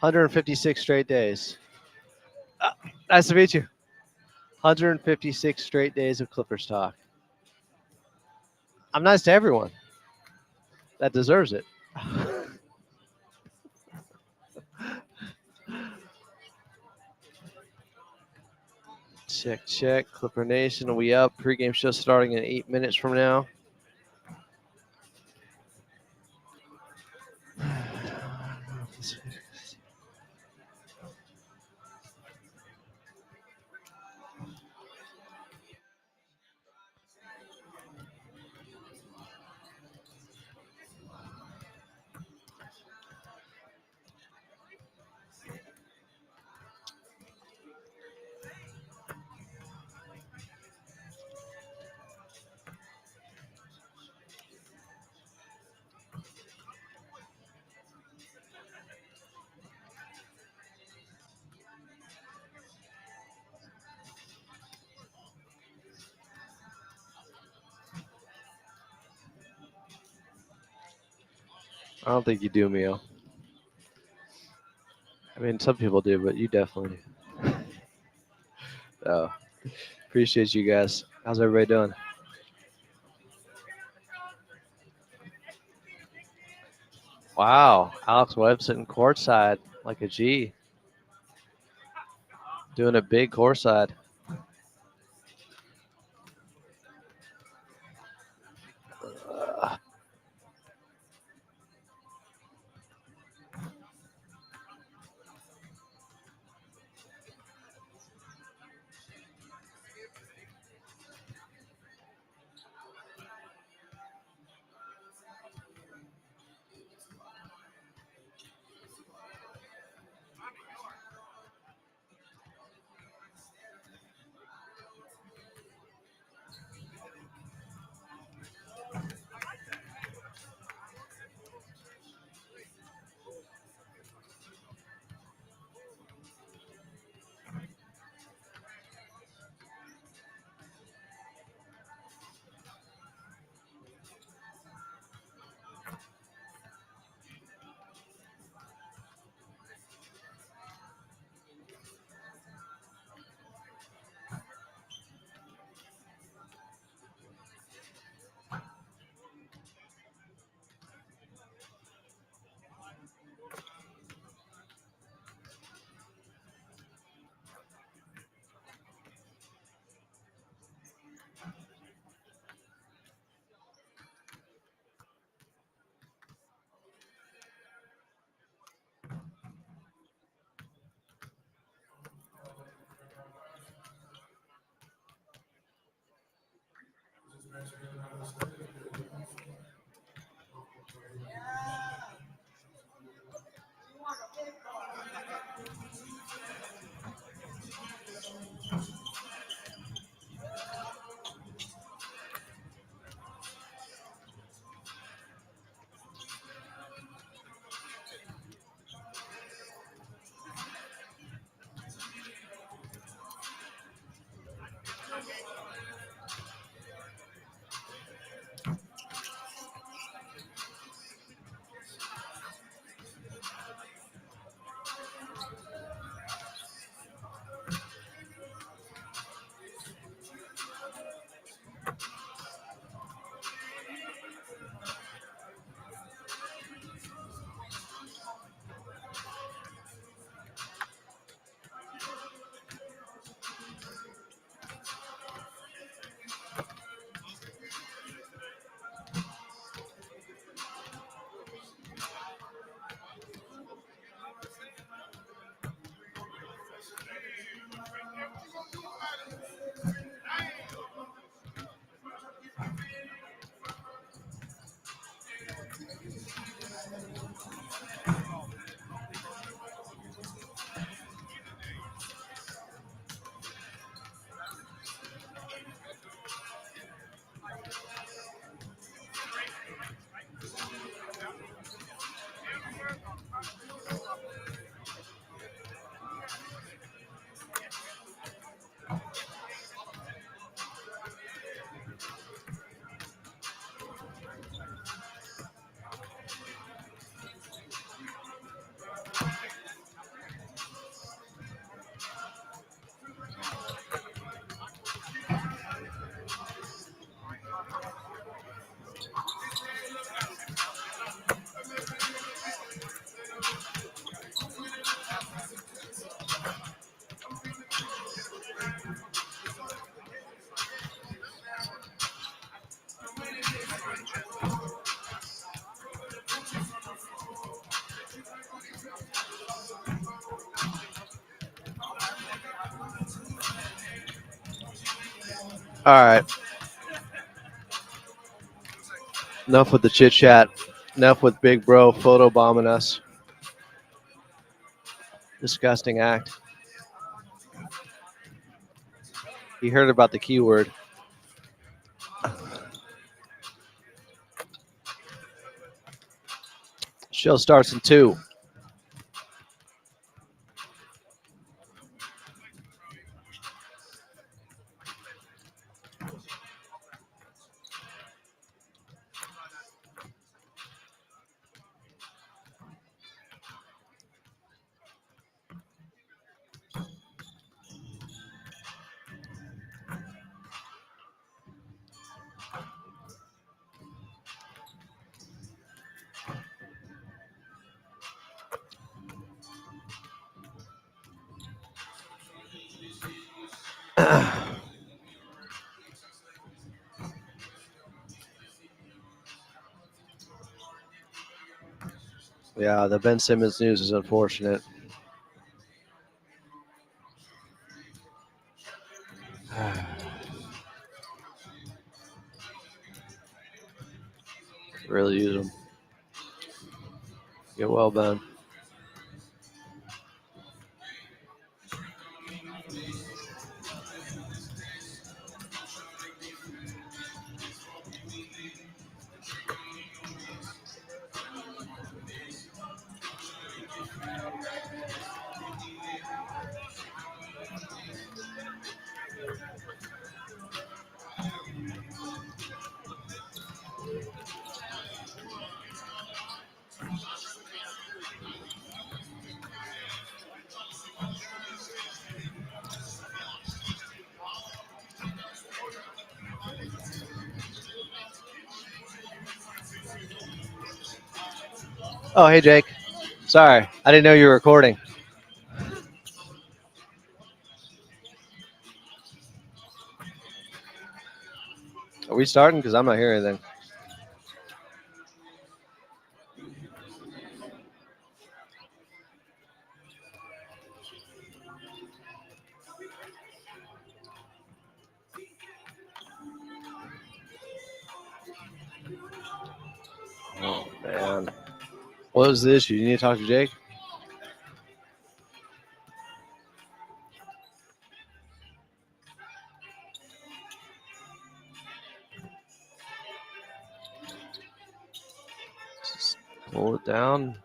156 straight days. Nice to meet you. 156 straight days of Clippers talk. I'm nice to everyone that deserves it. Check. Clipper Nation, we up. Pregame show starting in 8 minutes from now. I don't think you do, Mio. I mean, some people do, but you definitely do. So, appreciate you guys. How's everybody doing? Wow, Alex Webb sitting courtside like a G. Doing a big courtside. All right. Enough with the chit chat. Enough with Big Bro photo bombing us. Disgusting act. He heard about the keyword. Show starts in 2. Yeah, the Ben Simmons news is unfortunate. Really use them. Get well, Ben. Oh, hey, Jake. Sorry, I didn't know you were recording. Are we starting? Because I'm not hearing anything. Oh, man. What was the issue? You need to talk to Jake? Just pull it down.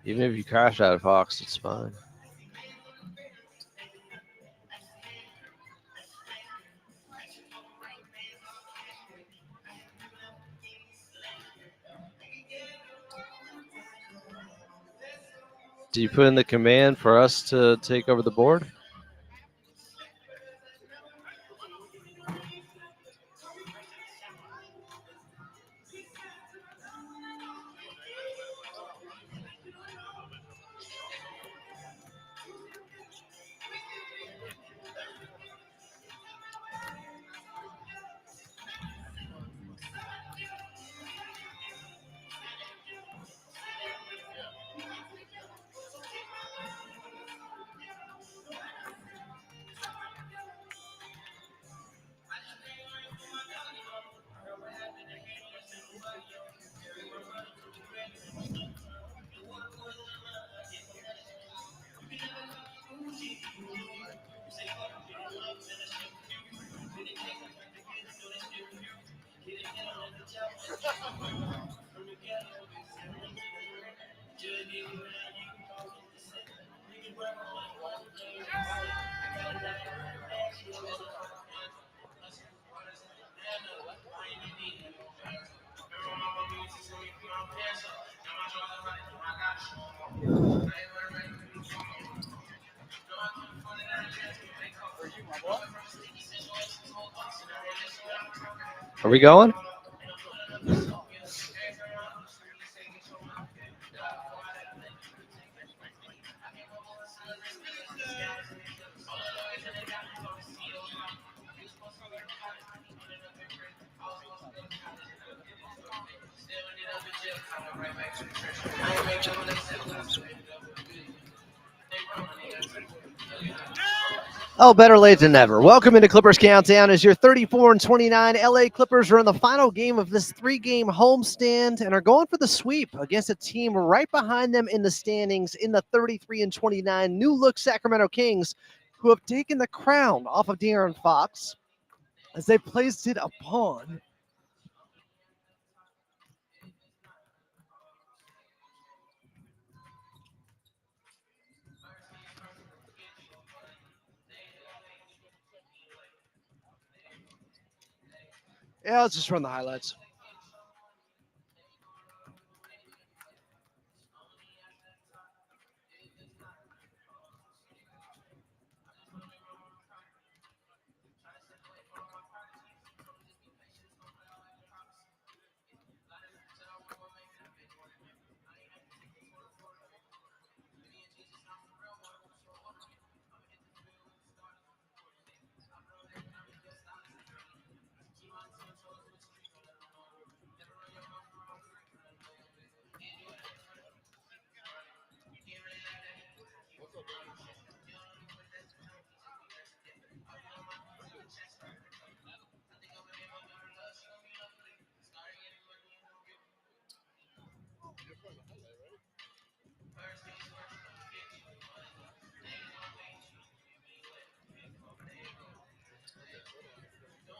Even if you crash out of Fox, it's fine. Do you put in the command for us to take over the board? Are we going? Oh, better late than never. Welcome into Clippers Countdown as your 34-29 LA Clippers are in the final game of this 3-game homestand and are going for the sweep against a team right behind them in the standings in the 33-29 new look Sacramento Kings, who have taken the crown off of De'Aaron Fox as they placed it upon Yeah, let's just run the highlights.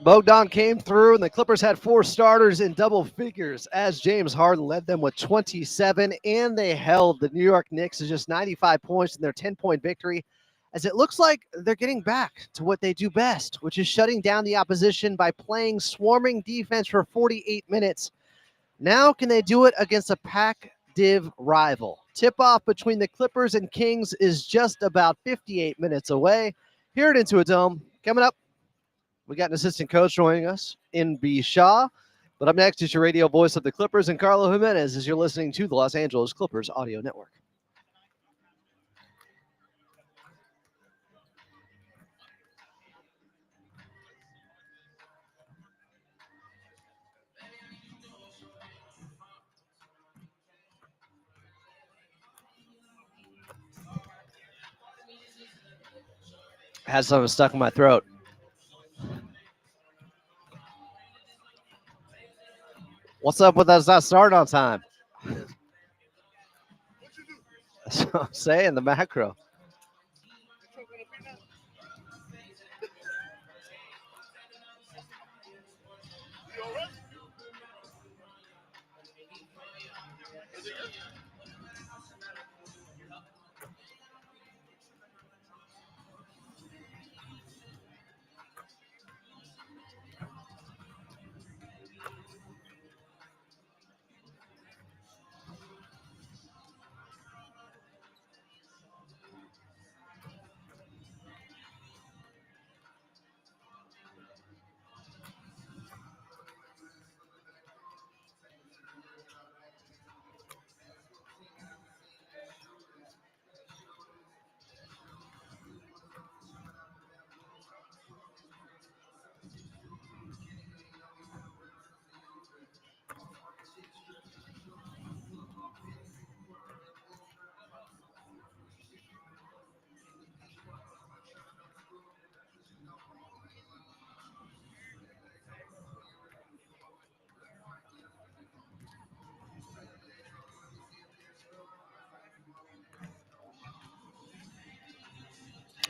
Bogdan came through, and the Clippers had 4 starters in double figures as James Harden led them with 27, and they held the New York Knicks to just 95 points in their 10-point victory, as it looks like they're getting back to what they do best, which is shutting down the opposition by playing swarming defense for 48 minutes. Now can they do it against a Pac-Div rival? Tip-off between the Clippers and Kings is just about 58 minutes away. Here at Intuit Dome, coming up, we got an assistant coach joining us in B. Shaw. But up next is your radio voice of the Clippers and Carlo Jimenez as you're listening to the Los Angeles Clippers Audio Network. I had something stuck in my throat. What's up with us not starting on time? That's what I'm saying, the macro.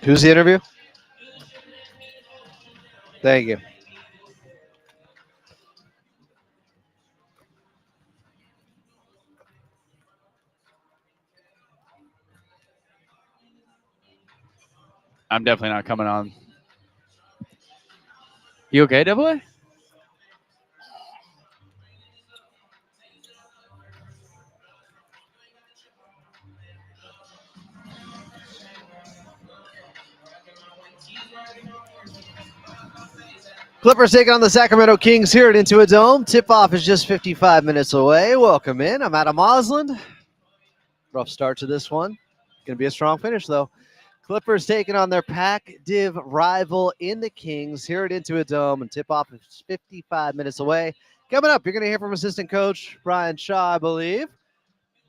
Who's the interview? Thank you. I'm definitely not coming on. You okay, Double A? Clippers taking on the Sacramento Kings here at Intuit Dome. Tip-off is just 55 minutes away. Welcome in. I'm Adam Osland. Rough start to this one. Going to be a strong finish, though. Clippers taking on their Pac-Div rival in the Kings here at Intuit Dome, and tip-off is 55 minutes away. Coming up, you're going to hear from assistant coach Brian Shaw, I believe.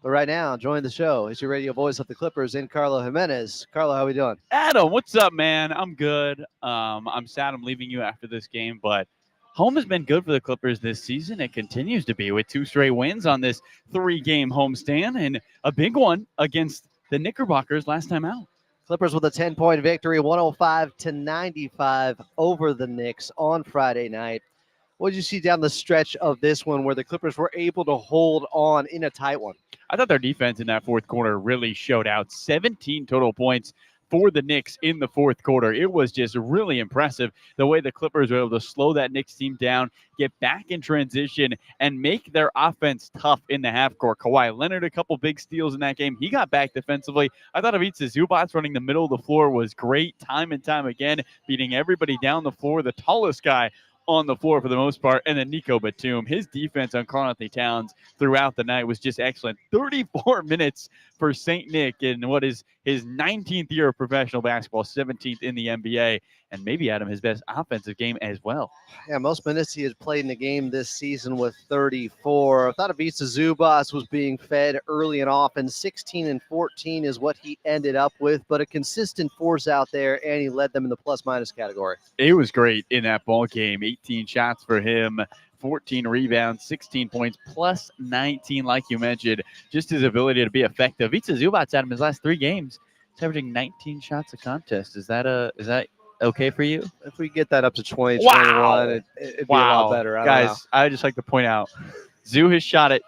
But right now, join the show. It's your radio voice of the Clippers in Carlo Jimenez. Carlo, how we doing? Adam, what's up, man? I'm good. I'm sad I'm leaving you after this game, but home has been good for the Clippers this season. It continues to be with 2 straight wins on this 3-game homestand and a big one against the Knickerbockers last time out. Clippers with a 10-point victory, 105-95 over the Knicks on Friday night. What did you see down the stretch of this one where the Clippers were able to hold on in a tight one? I thought their defense in that fourth quarter really showed out. 17 total points for the Knicks in the fourth quarter. It was just really impressive the way the Clippers were able to slow that Knicks team down, get back in transition, and make their offense tough in the half court. Kawhi Leonard, a couple big steals in that game. He got back defensively. I thought Ivica Zubac running the middle of the floor was great time and time again, beating everybody down the floor. The tallest guy on the floor for the most part, and then Nico Batum. His defense on Karl-Anthony Towns throughout the night was just excellent. 34 minutes for St. Nick in what is his 19th year of professional basketball, 17th in the NBA, and maybe, Adam, his best offensive game as well. Yeah, most minutes he has played in the game this season with 34. I thought Ivica Zubac was being fed early and often. 16 and 14 is what he ended up with, but a consistent force out there, and he led them in the plus-minus category. It was great in that ball game. 18 shots for him, 14 rebounds, 16 points, plus 19, like you mentioned. Just his ability to be effective. Ivica Zubac, Adam, his last 3 games, he's averaging 19 shots a contest. Is that okay for you? If we get that up to 20, Wow. 21, it'd be a lot better. Guys, I just like to point out, Zoo has shot it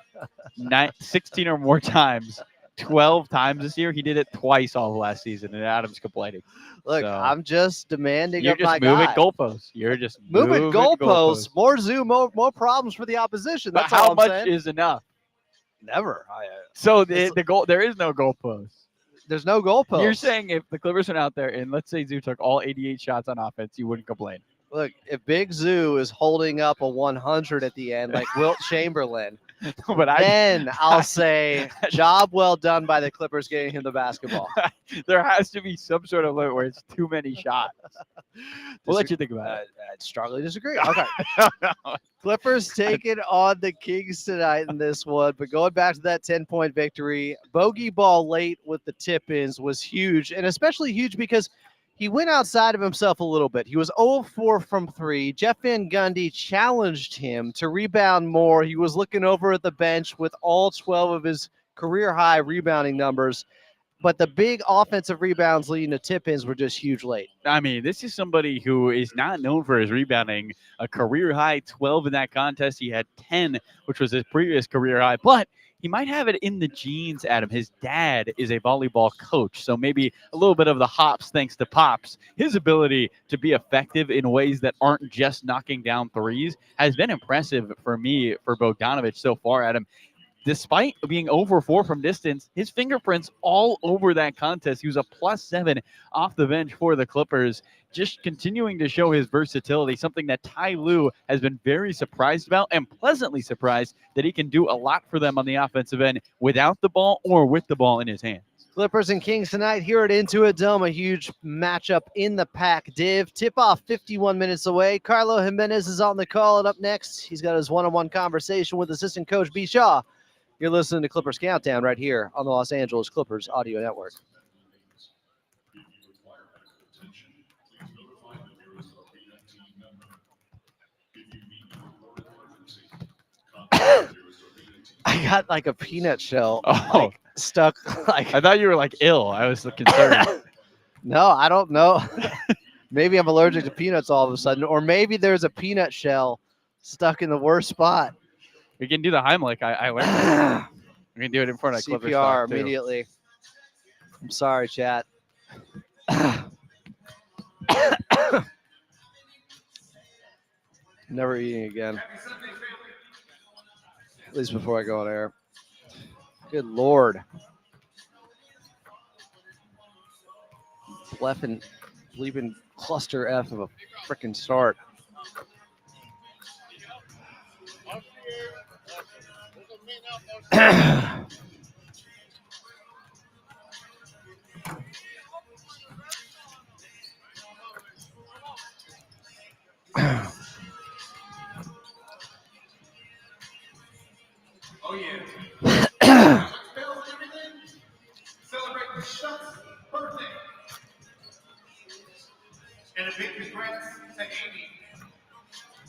16 or more times, 12 times this year. He did it twice all of last season, and Adam's complaining. Look, So, I'm just demanding you're of my just moving guy. goalposts. You're just Moving goalposts. More Zoo, more problems for the opposition. But That's how all I'm much saying. is enough? Never. So the goal, there is no goalpost. There's no goalpost. You're saying if the Clippers went out there and let's say Zoo took all 88 shots on offense, you wouldn't complain. Look, if Big Zoo is holding up a 100 at the end, like Wilt Chamberlain, But then I'll say job well done by the Clippers getting him the basketball. there has to be some sort of limit where it's too many shots. We'll let you think about it. I strongly disagree. Okay. Clippers taking on the Kings tonight in this one, but going back to that 10-point victory, bogey ball late with the tip-ins was huge, and especially huge because he went outside of himself a little bit. He was 0-4 from 3. Jeff Van Gundy challenged him to rebound more. He was looking over at the bench with all 12 of his career-high rebounding numbers, but the big offensive rebounds leading to tip-ins were just huge late. I mean, this is somebody who is not known for his rebounding. A career high 12 in that contest. He had 10, which was his previous career high, but he might have it in the genes, Adam. His dad is a volleyball coach, so maybe a little bit of the hops thanks to Pops. His ability to be effective in ways that aren't just knocking down threes has been impressive for me, for Bogdanovic so far, Adam. Despite being over 4 from distance, his fingerprints all over that contest. He was a +7 off the bench for the Clippers, just continuing to show his versatility, something that Ty Lue has been very surprised about and pleasantly surprised that he can do a lot for them on the offensive end without the ball or with the ball in his hands. Clippers and Kings tonight here at Intuit Dome, a huge matchup in the Pac Div. Tip-off 51 minutes away. Carlo Jimenez is on the call, and up next, he's got his one-on-one conversation with assistant coach B. Shaw. You're listening to Clippers Countdown right here on the Los Angeles Clippers Audio Network. I got like a peanut shell stuck. Like I thought you were like ill. I was concerned. No, I don't know. Maybe I'm allergic to peanuts all of a sudden, or maybe there's a peanut shell stuck in the worst spot. We can do the Heimlich. I learned. We can do it in front of Clippers. CPR immediately. I'm sorry, chat. Never eating again. At least before I go on air. Good Lord. Bleeping cluster F of a freaking start.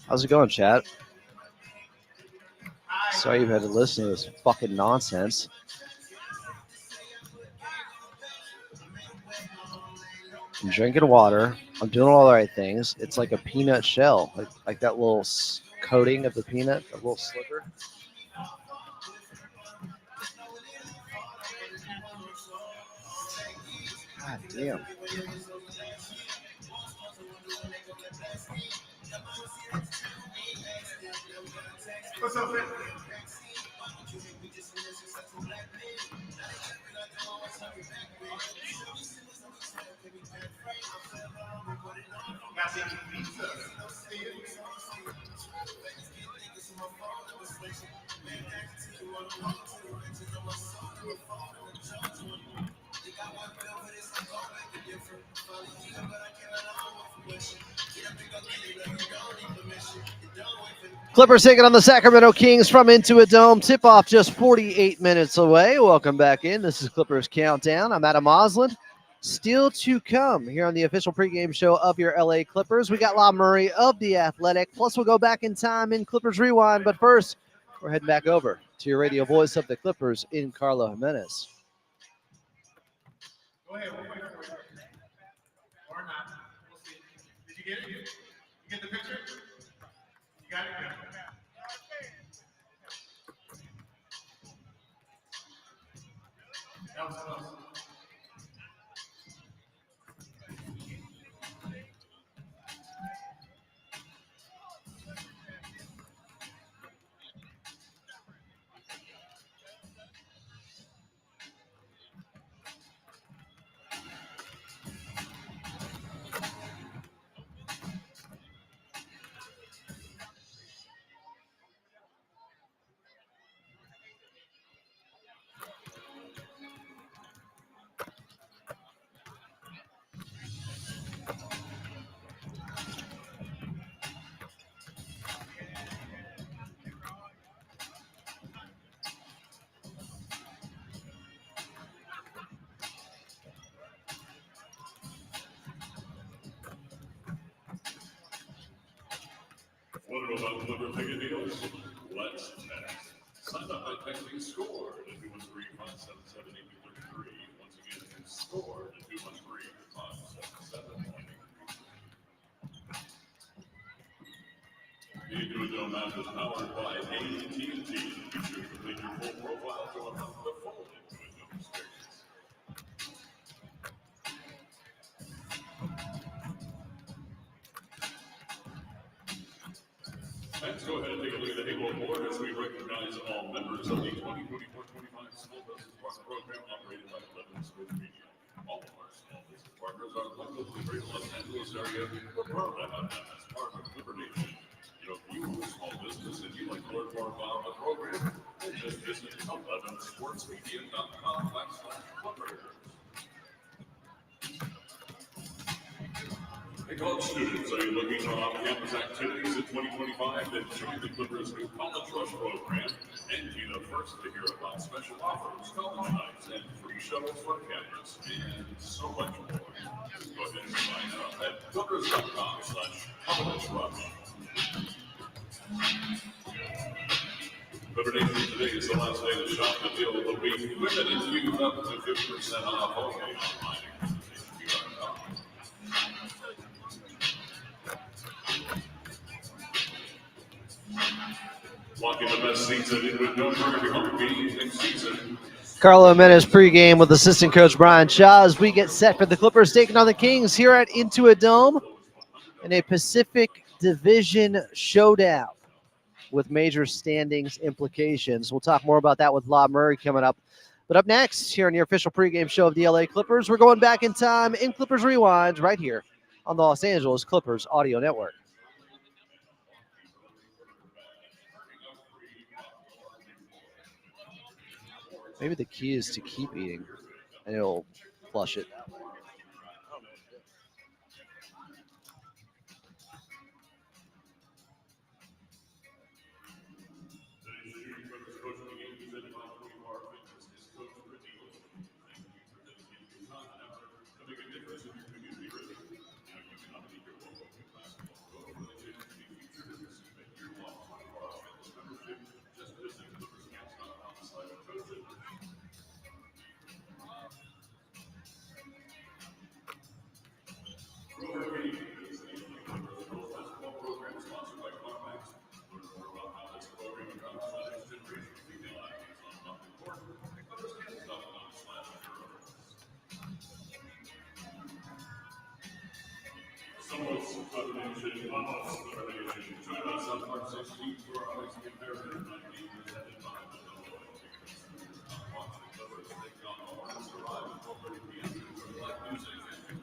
How's it going, chat? Sorry you've had to listen to this fucking nonsense. I'm drinking water. I'm doing all the right things. It's like a peanut shell, like that little coating of the peanut, a little sliver. God damn. What's up, man? Clippers taking on the Sacramento Kings from Intuit Dome. Tip-off just 48 minutes away. Welcome back in. This is Clippers Countdown. I'm Adam Osland. Still to come here on the official pregame show of your LA Clippers. We got La Murray of The Athletic. Plus, we'll go back in time in Clippers Rewind. But first, we're heading back over to your radio voice of the Clippers in Carlo Jimenez. Go ahead, we'll wait for you. Or not. We'll see. Did you get it? You get the picture? You got it? Good. That was close. Want to know about Clipper ticket deals? Let's text. Sign up by texting SCORE to 213-577-8233. Once again, it's SCORE to 213-577-8233. The Intuit Dome app is powered by AT&T. Be sure to complete your full profile to unlock the full Intuit Dome experience. Let's go ahead and take a look at the Halo board as we recognize all members of the 2024-25 Small Business Partner Program operated by Lebanon Smith Media. All of our small business partners are local to the greater Los Angeles area. We're proud to have them as part of Clipper Nation. You know, if you own a small business and you'd like to learn more about the program, then just visit 11sportsmedia.com/Clippers. Hey, college students, are you looking for off-campus activities in 2025? Then join the Clippers' new College Rush program and be the first to hear about special offers, college nights, and free shuttles from campus, and so much more. Go ahead and sign up at clippers.com/collegerush. Clipper Nation, today is the last day to shop the deal of the week. Women and youth up to 50% off only online. Walking the best seats at Intuit Dome for every home game next season. Carlo Jimenez pregame with assistant coach Brian Shaw as we get set for the Clippers taking on the Kings here at Intuit Dome in a Pacific Division showdown with major standings implications. We'll talk more about that with La Murray coming up. But up next, here on your official pregame show of the LA Clippers, we're going back in time in Clippers Rewind right here on the Los Angeles Clippers Audio Network. Maybe the key is to keep eating, and it'll flush it. elimination, Vamos elimination. Join us on March 16th for our next comparative night game presented by Underdog. Watch the Clippers take on the Hornets arrive at 4:30 p.m. for live music and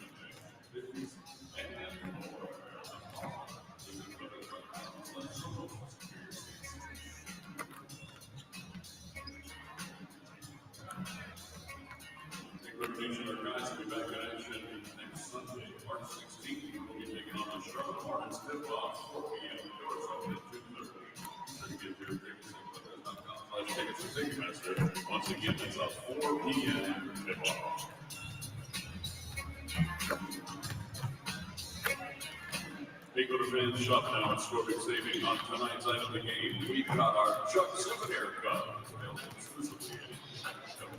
fitness and more. Visit Clippers.com/social. Elimination, our guys will be back in action next Sunday, March 16th. We'll be taking on the Charlotte Hornets tip-off 4 p.m. Doors open at 2:30. To get your tickets at Clippers.com/tickets for Ticketmaster. Once again, that's a 4 p.m. tip-off. Big Little Fans shop now at Score Big Saving on tonight's item of the game. We've got our Chuck Souvenir Cup available exclusively at Chuck.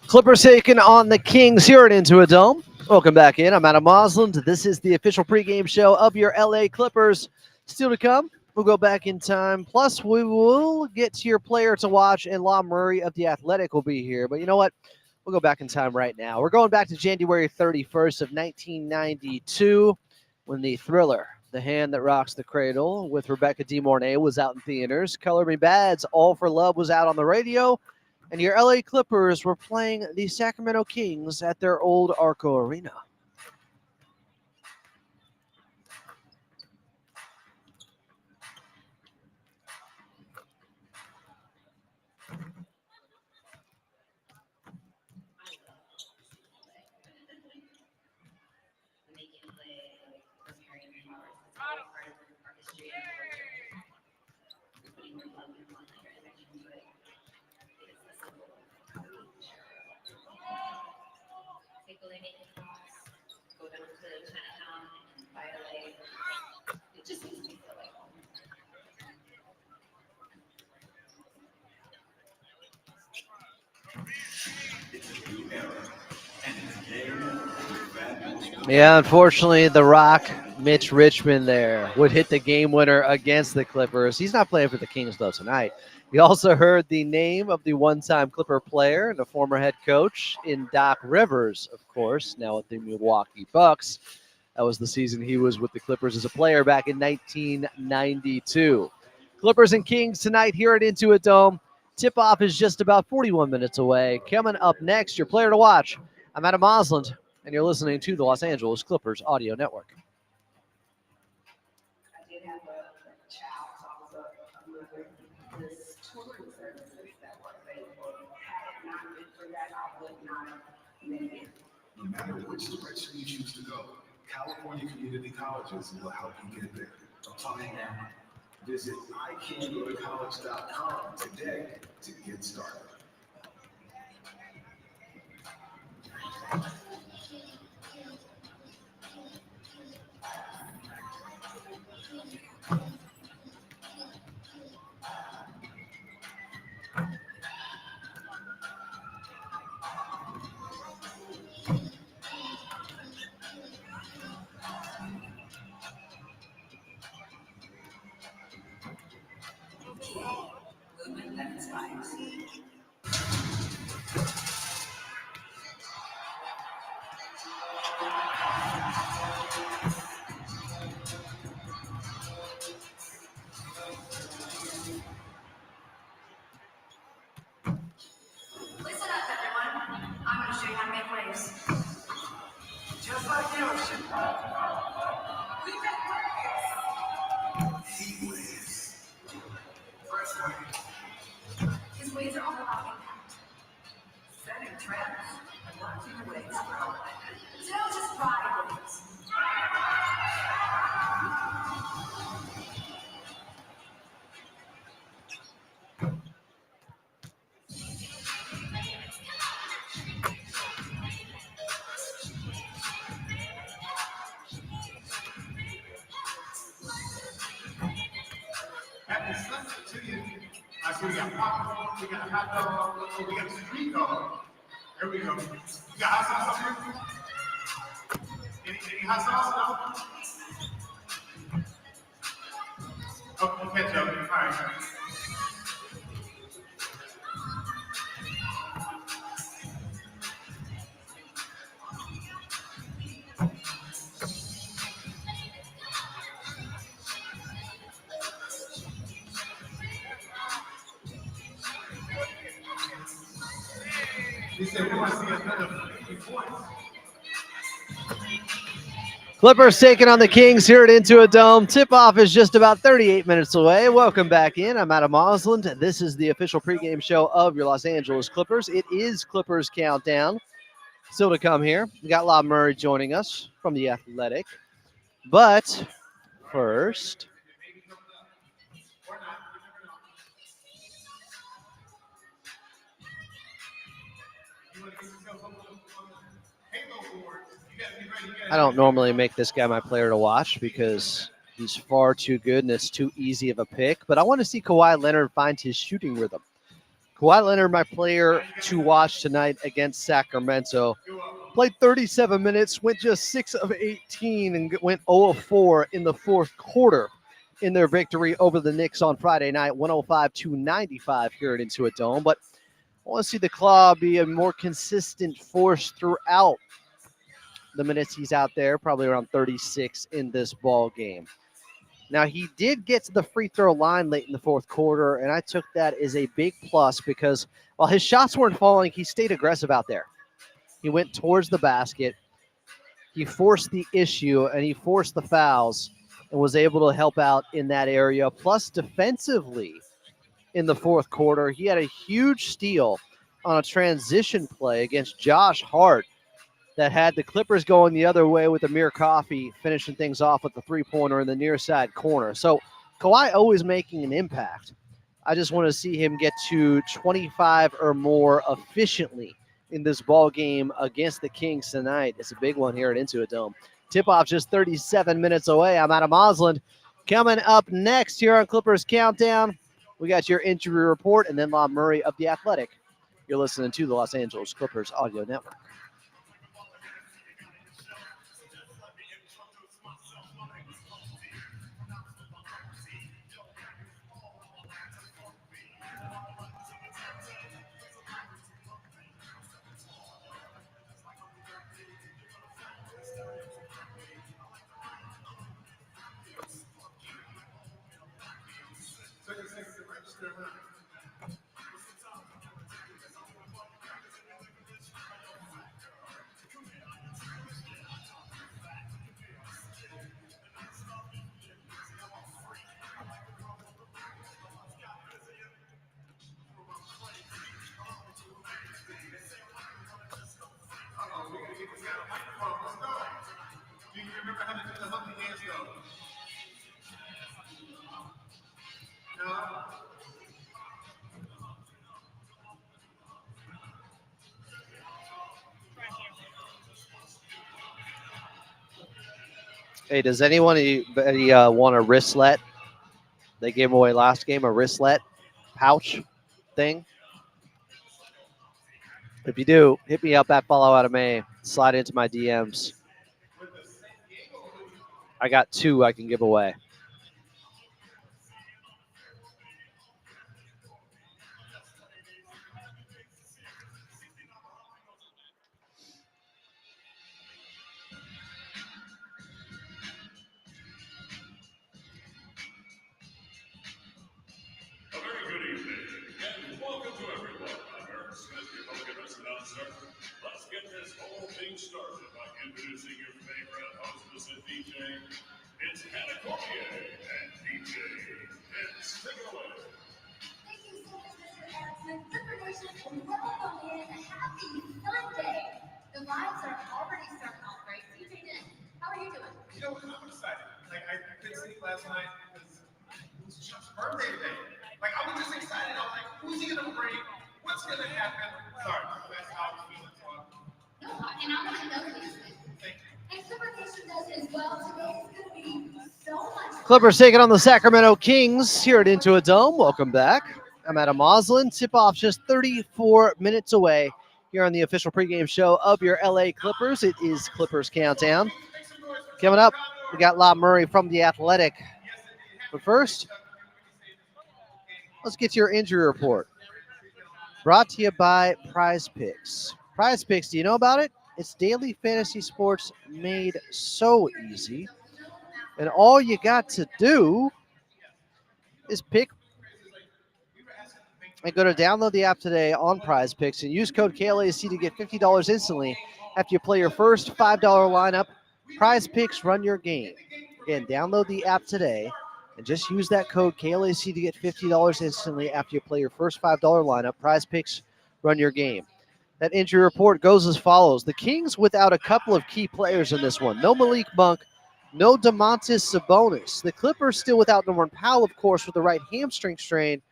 Clippers taking on the Kings here at Intuit Dome. Welcome back in. I'm Adam Mosland. This is the official pregame show of your LA Clippers. Still to come, we'll go back in time. Plus, we will get to your player to watch, and Law Murray of The Athletic will be here. But you know what? We'll go back in time right now. We're going back to January 31st of 1992 when the thriller, The Hand That Rocks the Cradle, with Rebecca De Mornay was out in theaters. Color Me Bad's All for Love was out on the radio. And your LA Clippers were playing the Sacramento Kings at their old Arco Arena. Go down to Chinatown and buy LA. It just makes me feel like home. Yeah, unfortunately, The Rock, Mitch Richmond there, would hit the game winner against the Clippers. He's not playing for the Kings, though, tonight. We also heard the name of the one-time Clipper player and a former head coach in Doc Rivers, of course, now with the Milwaukee Bucks. That was the season he was with the Clippers as a player back in 1992. Clippers and Kings tonight here at Intuit Dome. Tip-off is just about 41 minutes away. Coming up next, your player to watch. I'm Adam Mosland, and you're listening to the Los Angeles Clippers Audio Network. I did have a child, so I was a mother. This touring services that were available, had it not been for that, I would not have made it. No matter which direction you choose to go, California Community Colleges will help you get there. Apply now. Visit iCanGoToCollege.com today to get started. Movement that inspires. Listen up, everyone. I'm going to show you how to make waves. Just like the ocean. We make waves. Heat waves. Fresh waves. His waves are all about impact. Setting trends and watching the waves grow. So don't just ride waves. So we got popcorn, we got hot dog, so we got street dog. There we go. You got hot sauce up here? Any hot sauce? No? Oh, ketchup. All right. He said we want to see another 50 points. Clippers taking on the Kings here at Intuit Dome. Tip-off is just about 38 minutes away. Welcome back in. I'm Adam Osland. This is the official pregame show of your Los Angeles Clippers. It is Clippers Countdown. Still to come here. We got Lob Murray joining us from The Athletic. But first, I don't normally make this guy my player to watch because he's far too good and it's too easy of a pick. But I want to see Kawhi Leonard find his shooting rhythm. Kawhi Leonard, my player to watch tonight against Sacramento. Played 37 minutes, went just 6 of 18, and went 0 of 4 in the fourth quarter in their victory over the Knicks on Friday night, 105-95 here at Intuit Dome. But I want to see the Claw be a more consistent force throughout the minutes he's out there, probably around 36 in this ball game. Now, he did get to the free throw line late in the fourth quarter, and I took that as a big plus because while his shots weren't falling, he stayed aggressive out there. He went towards the basket. He forced the issue, and he forced the fouls and was able to help out in that area. Plus, defensively in the fourth quarter, he had a huge steal on a transition play against Josh Hart that had the Clippers going the other way with Amir Coffey finishing things off with the three-pointer in the near side corner. So Kawhi always making an impact. I just want to see him get to 25 or more efficiently in this ball game against the Kings tonight. It's a big one here at Intuit Dome. Tip-off just 37 minutes away. I'm Adam Osland. Coming up next here on Clippers Countdown, we got your injury report and then Lob Murray of The Athletic. You're listening to the Los Angeles Clippers Audio Network. Do you remember how to do the humpy dance though? No? Hey, does anybody want a wristlet? They gave away last game, a wristlet pouch thing. If you do, hit me up at Follow Out of May. Slide into my DMs. I got 2 I can give away. A very good evening, and welcome to everyone. I'm Eric Smith, your Pokemon announcer. Let's get this whole thing started by introducing your favorite hostess and DJ. It's Hannah Cormier and DJ Vince. Take it away. Thank you so much, Mr. Erickson. Clipper Nation, and welcome in. Happy Sunday. The vibes are already starting off great. DJ Din, how are you doing? You know what? I'm excited. Like, I couldn't sleep last night because it was Chuck's birthday today. Like, I was just excited. I was like, who's he going to bring? What's going to happen? Sorry, that's how I was feeling. No, and I'm going to know these things. Thank you. And Clipper Nation does as well. Today is going to be so much fun. Clippers taking on the Sacramento Kings here at Intuit Dome. Welcome back. I'm Adam Moslin. Tip-off just 34 minutes away here on the official pregame show of your LA Clippers. It is Clippers Countdown. Coming up, we got La Murray from The Athletic. But first, let's get to your injury report. Brought to you by Prize Picks. Prize Picks, do you know about it? It's daily fantasy sports made so easy. And all you got to do is pick and go to download the app today on Prize Picks and use code KLAC to get $50 instantly after you play your first $5 lineup. Prize Picks, run your game. Again, download the app today and just use that code KLAC to get $50 instantly after you play your first $5 lineup. Prize Picks, run your game. That injury report goes as follows. The Kings without a couple of key players in this one. No Malik Monk, no Domantas Sabonis. The Clippers still without Norman Powell, of course, with the right hamstring strain.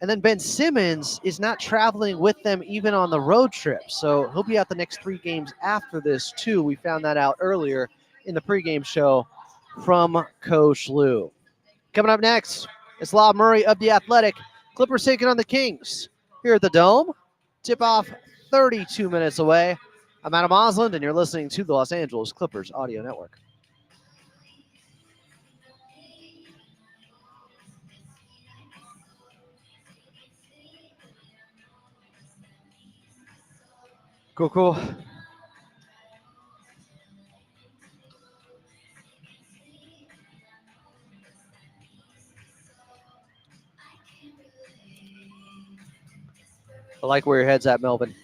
And then Ben Simmons is not traveling with them even on the road trip. So he'll be out the next 3 games after this, too. We found that out earlier in the pregame show from Coach Lou. Coming up next, it's La Murray of The Athletic. Clippers taking on the Kings here at the Dome. Tip-off 32 minutes away. I'm Adam Osland, and you're listening to the Los Angeles Clippers Audio Network. Cool. I like where your head's at, Melvin.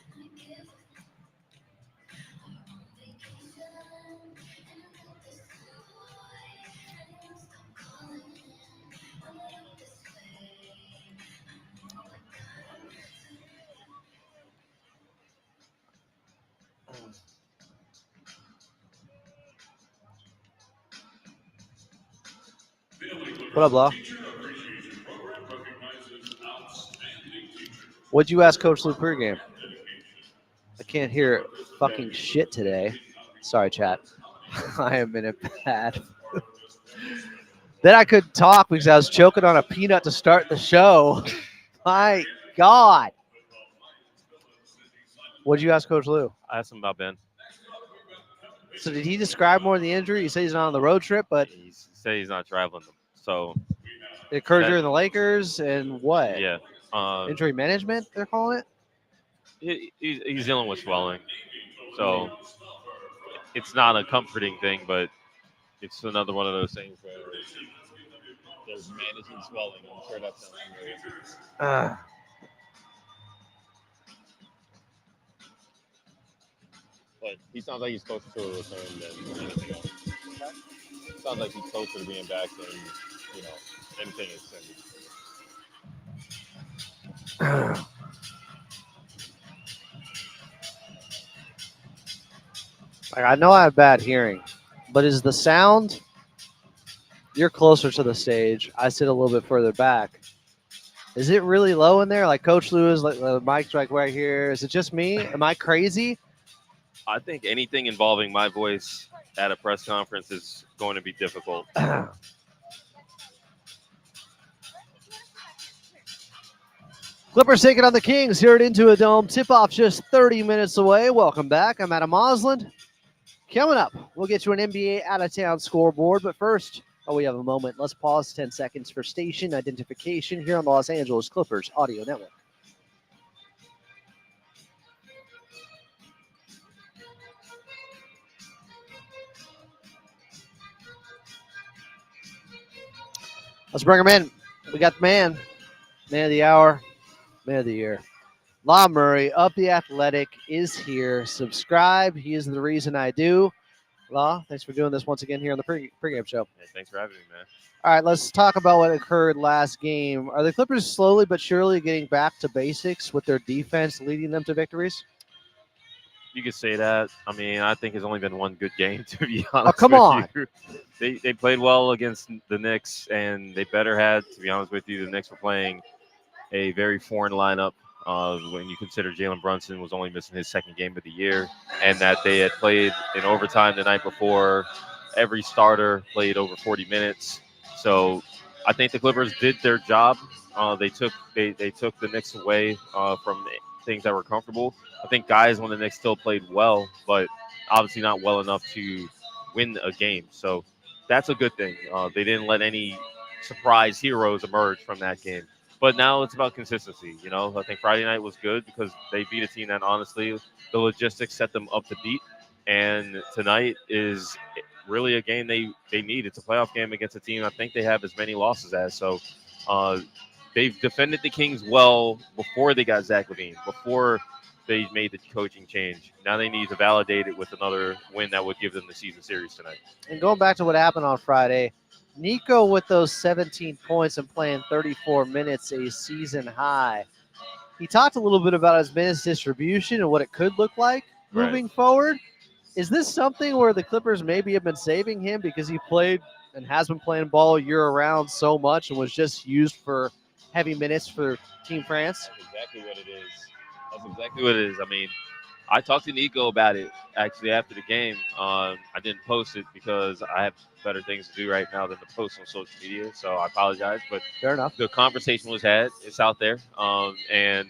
What up, Law? What'd you ask Coach Lou pregame? I can't hear fucking shit today. Sorry, chat. I am in a bad. Then I couldn't talk because I was choking on a peanut to start the show. My God. What'd you ask Coach Lou? I asked him about Ben. So did he describe more of the injury? He said he's not on the road trip, but He said he's not traveling. So it occurred during the Lakers and what? yeah, Injury management, they're calling it? he's dealing with swelling. So it's not a comforting thing, but it's another one of those things where there's managing swelling. I'm sure that sounds familiar. But he sounds like he's closer to a return than anything else. Sounds like he's closer to being back than, anything extended. I know I have bad hearing, but is the sound? You're closer to the stage. I sit a little bit further back. Is it really low in there? Like Coach Lewis, like the mic's like right here. Is it just me? Am I crazy? I think anything involving my voice at a press conference is going to be difficult. Clippers taking on the Kings here at Intuit Dome. Tip-off just 30 minutes away. Welcome back. I'm Adam Osland. Coming up, we'll get you an NBA out-of-town scoreboard. But first, we have a moment. Let's pause 10 seconds for station identification here on the Los Angeles Clippers Audio Network. Let's bring him in. We got the man of the hour, man of the year. La Murray of The Athletic is here. Subscribe. He is the reason I do. La, thanks for doing this once again here on the pregame show. Hey, thanks for having me, man. All right, let's talk about what occurred last game. Are the Clippers slowly but surely getting back to basics with their defense leading them to victories? You could say that. I mean, I think it's only been one good game, to be honest. Oh, come on. You. They played well against the Knicks, and they better had, to be honest with you, the Knicks were playing a very foreign lineup when you consider Jalen Brunson was only missing his second game of the year, and that they had played in overtime the night before. Every starter played over 40 minutes. So I think the Clippers did their job. They took the Knicks away from things that were comfortable. I think guys on the Knicks still played well, but obviously not well enough to win a game. So that's a good thing. They didn't let any surprise heroes emerge from that game. But now it's about consistency. I think Friday night was good because they beat a team that honestly the logistics set them up to beat. And tonight is really a game they need. It's a playoff game against a team I think they have as many losses as. So uh, they've defended the Kings well before they got Zach LaVine, before they made the coaching change. Now they need to validate it with another win that would give them the season series tonight. And going back to what happened on Friday, Nico with those 17 points and playing 34 minutes, a season high. He talked a little bit about his minutes distribution and what it could look like moving forward. Is this something where the Clippers maybe have been saving him because he played and has been playing ball year-round so much and was just used for heavy minutes for Team France? That's exactly what it is. That's exactly what it is. I mean, I talked to Nico about it actually after the game. I didn't post it because I have better things to do right now than to post on social media, so I apologize. But Fair enough. the conversation was had. It's out there, and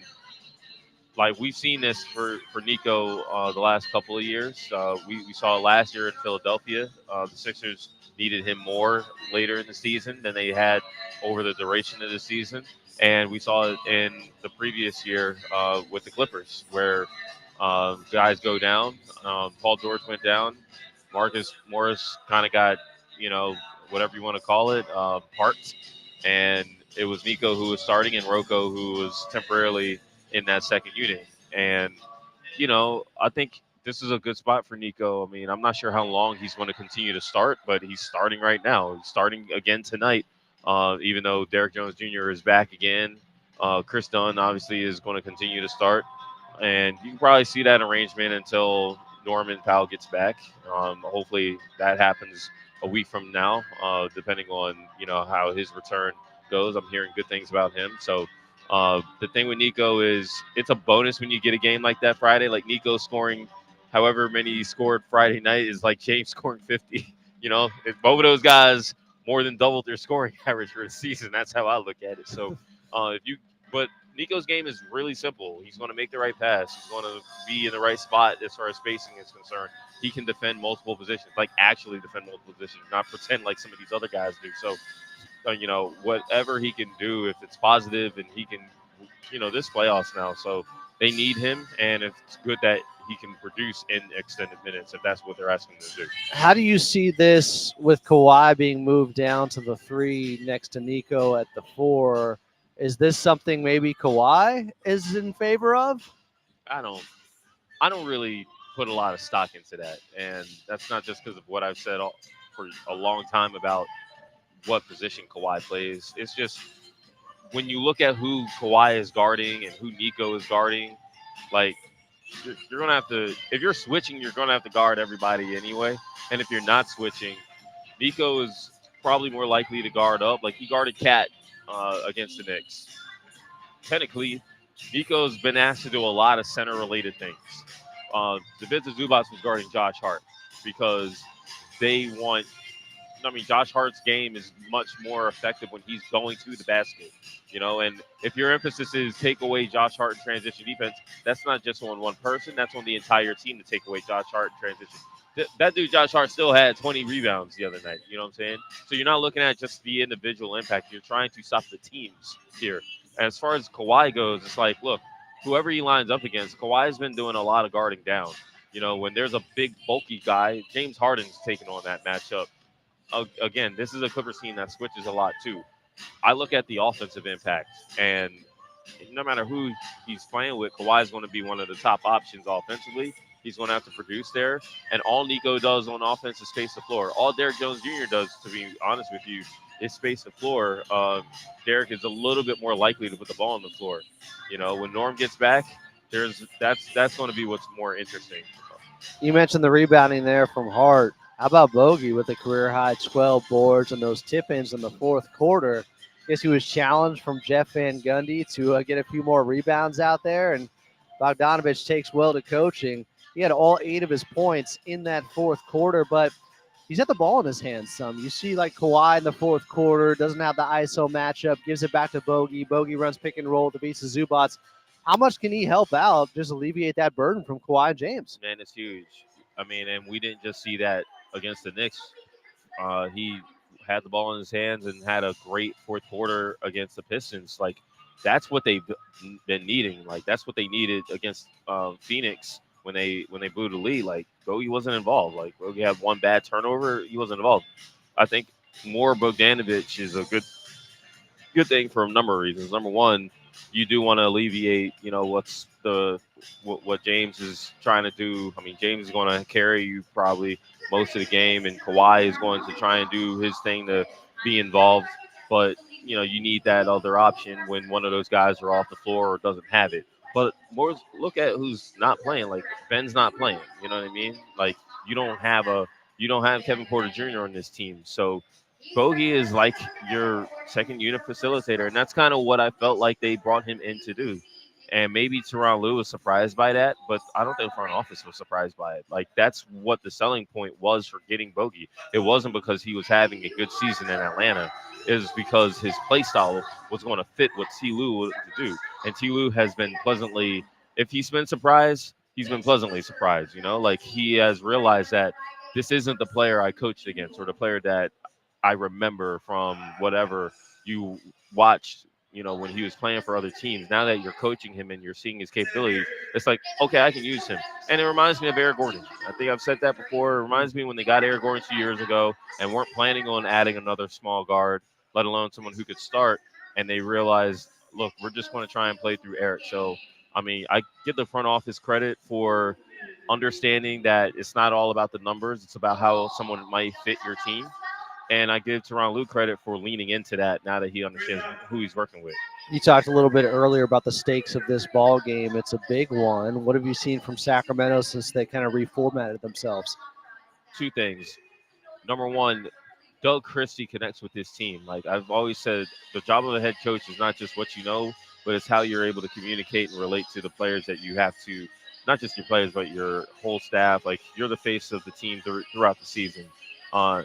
like we've seen this for Nico the last couple of years. We saw it last year in Philadelphia. The Sixers needed him more later in the season than they had over the duration of the season, and we saw it in the previous year with the Clippers, where guys go down. Paul George went down. Marcus Morris kind of got whatever you want to call it parked, and it was Nico who was starting and Rocco who was temporarily in that second unit. And, I think this is a good spot for Nico. I mean, I'm not sure how long he's going to continue to start, but he's starting right now. He's starting again tonight, even though Derek Jones Jr. is back again. Chris Dunn obviously is going to continue to start. And you can probably see that arrangement until Norman Powell gets back. Hopefully that happens a week from now, depending on, how his return goes. I'm hearing good things about him. So, the thing with Nico is it's a bonus when you get a game like that Friday. Like Nico scoring however many he scored Friday night is like James scoring 50. If both of those guys more than doubled their scoring average for the season, that's how I look at it. So but Nico's game is really simple. He's going to make the right pass. He's going to be in the right spot as far as spacing is concerned. He can defend multiple positions, like actually defend multiple positions, not pretend like some of these other guys do. So whatever he can do, if it's positive, and he can, this playoffs now, so they need him, and it's good that he can produce in extended minutes if that's what they're asking him to do. How do you see this with Kawhi being moved down to the 3 next to Nico at the 4? Is this something maybe Kawhi is in favor of? I don't really put a lot of stock into that, and that's not just because of what I've said for a long time about what position Kawhi plays. It's just when you look at who Kawhi is guarding and who Nico is guarding, like you're gonna have to, if you're switching, you're gonna have to guard everybody anyway. And if you're not switching, Nico is probably more likely to guard up. Like he guarded Cat against the Knicks. Technically, Nico's been asked to do a lot of center-related things. David Zubats was guarding Josh Hart because they want. Josh Hart's game is much more effective when he's going to the basket, and if your emphasis is take away Josh Hart in transition defense, that's not just on one person, that's on the entire team to take away Josh Hart in transition. That dude, Josh Hart, still had 20 rebounds the other night, you know what I'm saying? So you're not looking at just the individual impact, you're trying to stop the teams here. And as far as Kawhi goes, it's like, look, whoever he lines up against, Kawhi's been doing a lot of guarding down. When there's a big, bulky guy, James Harden's taking on that matchup. Again, this is a Clippers team that switches a lot too. I look at the offensive impact, and no matter who he's playing with, Kawhi is going to be one of the top options offensively. He's going to have to produce there, and all Nico does on offense is space the floor. All Derek Jones Jr. does, to be honest with you, is space the floor. Derek is a little bit more likely to put the ball on the floor. When Norm gets back, that's going to be what's more interesting. You mentioned the rebounding there from Hart. How about Bogey with a career-high 12 boards and those tip-ins in the fourth quarter? I guess he was challenged from Jeff Van Gundy to get a few more rebounds out there, and Bogdanovich takes well to coaching. He had all 8 of his points in that fourth quarter, but he's had the ball in his hands some. You see like Kawhi in the fourth quarter, doesn't have the ISO matchup, gives it back to Bogey. Bogey runs pick and roll to beat the Zubats. How much can he help out, just alleviate that burden from Kawhi and James? Man, it's huge. I mean, and we didn't just see that against the Knicks. He had the ball in his hands and had a great fourth quarter against the Pistons. Like that's what they've been needing. Like that's what they needed against Phoenix when they blew the lead. Like Bogey wasn't involved. Like Bogey had one bad turnover. He wasn't involved. I think more Bogdanovich is a good thing for a number of reasons. Number one, you do want to alleviate, what James is trying to do. I mean, James is going to carry you probably most of the game, and Kawhi is going to try and do his thing to be involved. But you need that other option when one of those guys are off the floor or doesn't have it. But more look at who's not playing. Like Ben's not playing. You know what I mean? Like you don't have Kevin Porter Jr. on this team, so Bogey is like your second unit facilitator, and that's kind of what I felt like they brought him in to do. And maybe Teron Lue was surprised by that, but I don't think the front office was surprised by it. Like that's what the selling point was for getting Bogey. It wasn't because he was having a good season in Atlanta. It was because his play style was going to fit what T. Lue wanted to do. And T. Lue has been pleasantly, if he's been surprised, he's been pleasantly surprised. Like he has realized that this isn't the player I coached against or the player that I remember from whatever you watched, when he was playing for other teams. Now that you're coaching him and you're seeing his capabilities, it's like, okay, I can use him. And it reminds me of Eric Gordon. I think I've said that before. It reminds me when they got Eric Gordon 2 years ago and weren't planning on adding another small guard, let alone someone who could start. And they realized, look, we're just going to try and play through Eric. So, I mean, I give the front office credit for understanding that it's not all about the numbers. It's about how someone might fit your team. And I give Teron Lue credit for leaning into that now that he understands who he's working with. You talked a little bit earlier about the stakes of this ball game. It's a big one. What have you seen from Sacramento since they kind of reformatted themselves? Two things. Number one, Doug Christie connects with his team. Like I've always said, the job of a head coach is not just what you know, but it's how you're able to communicate and relate to the players that you have to, not just your players, but your whole staff. Like you're the face of the team throughout the season.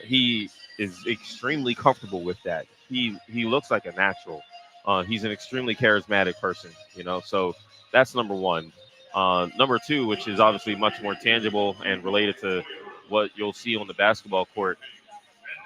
He is extremely comfortable with that. He looks like a natural. He's an extremely charismatic person, So that's number one. Number two, which is obviously much more tangible and related to what you'll see on the basketball court.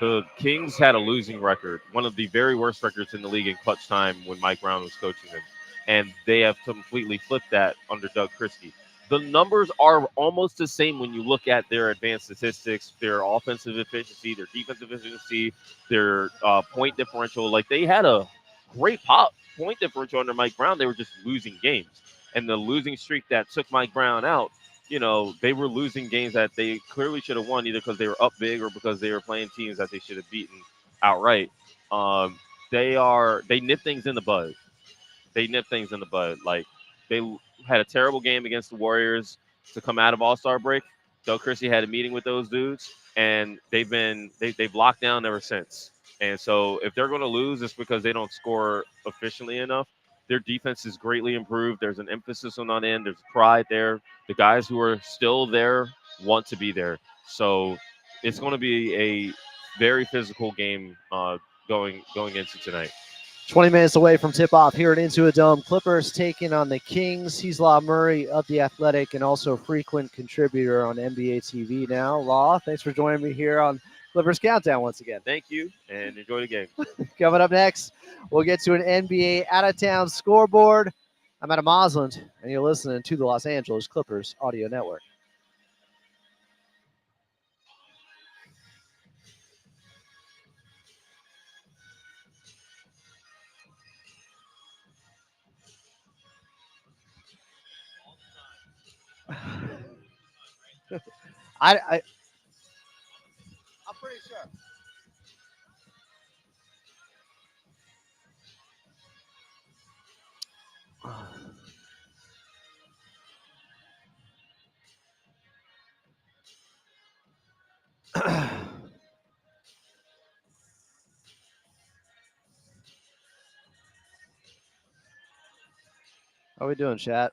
The Kings had a losing record, one of the very worst records in the league in clutch time when Mike Brown was coaching them. And they have completely flipped that under Doug Christie. The numbers are almost the same when you look at their advanced statistics, their offensive efficiency, their defensive efficiency, their point differential. Like they had a great point differential under Mike Brown. They were just losing games. And the losing streak that took Mike Brown out, they were losing games that they clearly should have won either because they were up big or because they were playing teams that they should have beaten outright. They nip things in the bud. Like they had a terrible game against the Warriors to come out of All-Star break. Doug Christie had a meeting with those dudes, and they've locked down ever since. And so if they're going to lose, it's because they don't score efficiently enough. Their defense is greatly improved. There's an emphasis on that end. There's pride there. The guys who are still there want to be there. So it's going to be a very physical game going into tonight. 20 minutes away from tip-off here at Intuit Dome. Clippers taking on the Kings. He's Law Murray of The Athletic and also a frequent contributor on NBA TV now. Law, thanks for joining me here on Clippers Countdown once again. Thank you, and enjoy the game. Coming up next, we'll get to an NBA out-of-town scoreboard. I'm Adam Osland, and you're listening to the Los Angeles Clippers Audio Network. I'm pretty sure. How we doing, chat?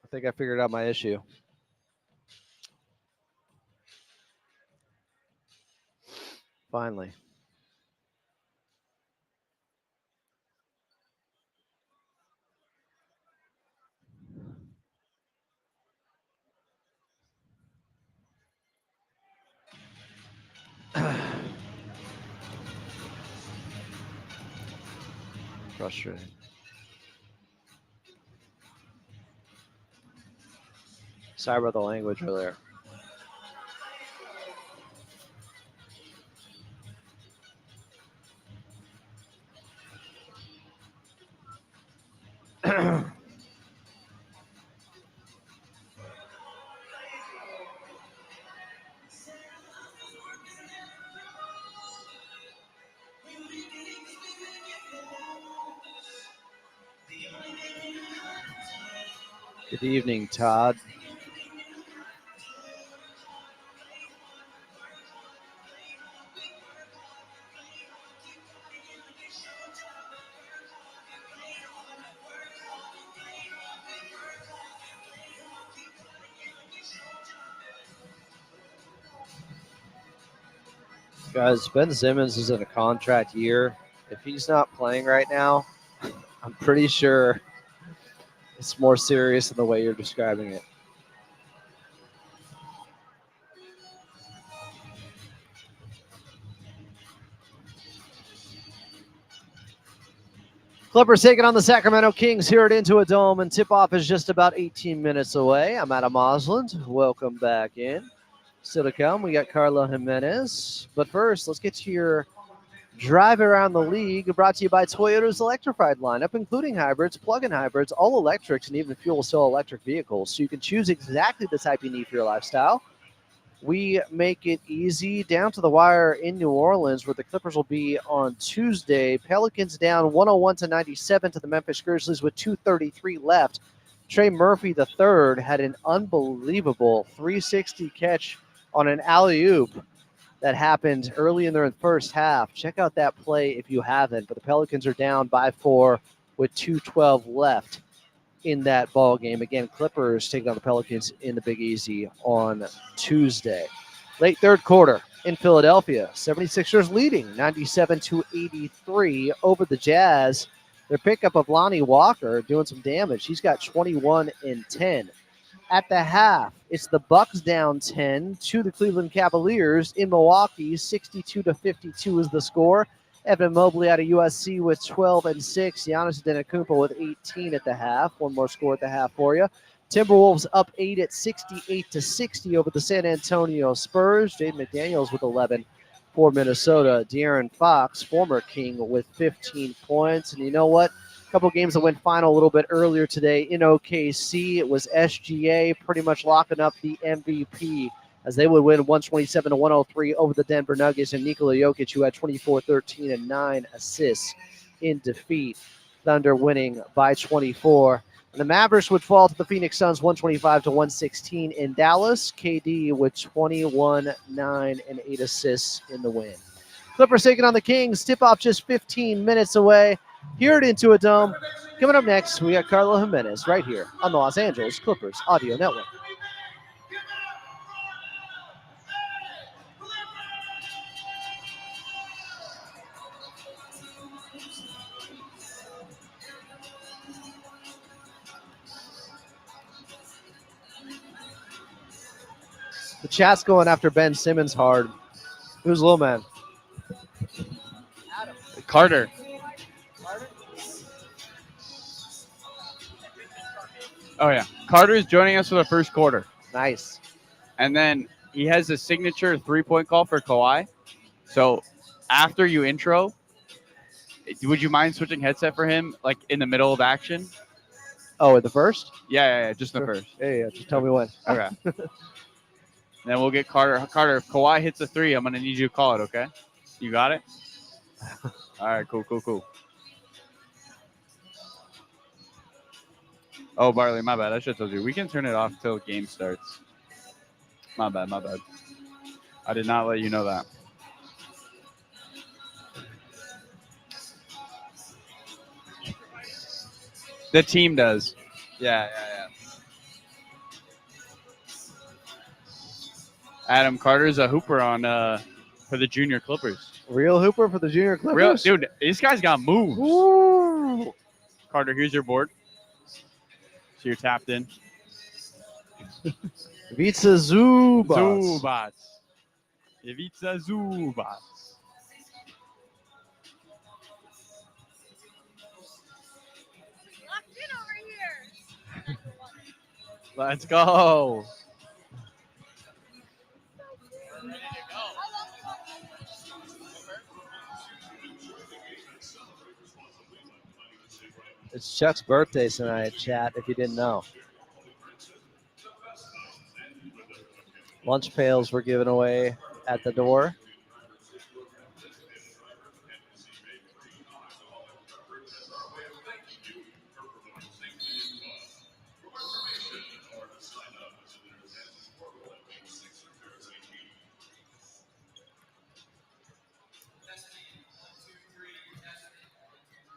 I think I figured out my issue. Finally. Frustrating. Sorry about the language earlier. Good evening, Todd. Guys, Ben Simmons is in a contract year. If he's not playing right now, I'm pretty sure it's more serious than the way you're describing it. Clippers taking on the Sacramento Kings here at Intuit Dome, and tip-off is just about 18 minutes away. I'm Adam Osland. Welcome back in. Still to come, we got Carlo Jimenez. But first, let's get to your drive around the league, brought to you by Toyota's electrified lineup, including hybrids, plug-in hybrids, all electrics, and even fuel cell electric vehicles. So you can choose exactly the type you need for your lifestyle. We make it easy down to the wire in New Orleans, where the Clippers will be on Tuesday. Pelicans down 101-97 to the Memphis Grizzlies with 2:33 left. Trey Murphy III had an unbelievable 360 catch on an alley-oop that happened early in the first half. Check out that play if you haven't. But the Pelicans are down by 4 with 2:12 left in that ball game. Again, Clippers taking on the Pelicans in the Big Easy on Tuesday. Late third quarter in Philadelphia, 76ers leading 97-83 over the Jazz. Their pickup of Lonnie Walker doing some damage. He's got 21 and 10. At the half, it's the Bucks down 10 to the Cleveland Cavaliers in Milwaukee. 62-52 is the score. Evan Mobley out of USC with 12 and 6. Giannis Antetokounmpo with 18 at the half. One more score at the half for you. Timberwolves up 8 at 68-60 over the San Antonio Spurs. Jaden McDaniels with 11 for Minnesota. De'Aaron Fox, former King, with 15 points. And you know what? A couple games that went final a little bit earlier today in OKC. It was SGA pretty much locking up the MVP as they would win 127-103 over the Denver Nuggets, and Nikola Jokic, who had 24, 13, and 9 assists in defeat. Thunder winning by 24. And the Mavericks would fall to the Phoenix Suns 125-116 in Dallas. KD with 21, 9, and 8 assists in the win. Clippers taking on the Kings. Tip-off just 15 minutes away here at Intuit Dome. Coming up next, we got Carlo Jimenez right here on the Los Angeles Clippers Audio Network. The chat's going after Ben Simmons hard. Who's little man? Carter. Oh, yeah. Carter is joining us for the first quarter. Nice. And then he has a signature three-point call for Kawhi. So after you intro, would you mind switching headset for him, like in the middle of action? Oh, in the first? Yeah, just the first. Yeah, just tell me when. Okay. Then we'll get Carter. Carter, if Kawhi hits a three, I'm going to need you to call it, okay? You got it? All right, cool. Oh, Barley, my bad. I should have told you. We can turn it off till game starts. My bad. I did not let you know that. The team does. Yeah. Adam Carter's a hooper on for the junior Clippers. Real hooper for the junior Clippers. Dude, this guy's got moves. Ooh. Carter, here's your board. So you're tapped in. Ivica Zubac. Zubac. Ivica Zubac. Locked in over here. Let's go. It's Chuck's birthday tonight, chat, if you didn't know. Lunch pails were given away at the door.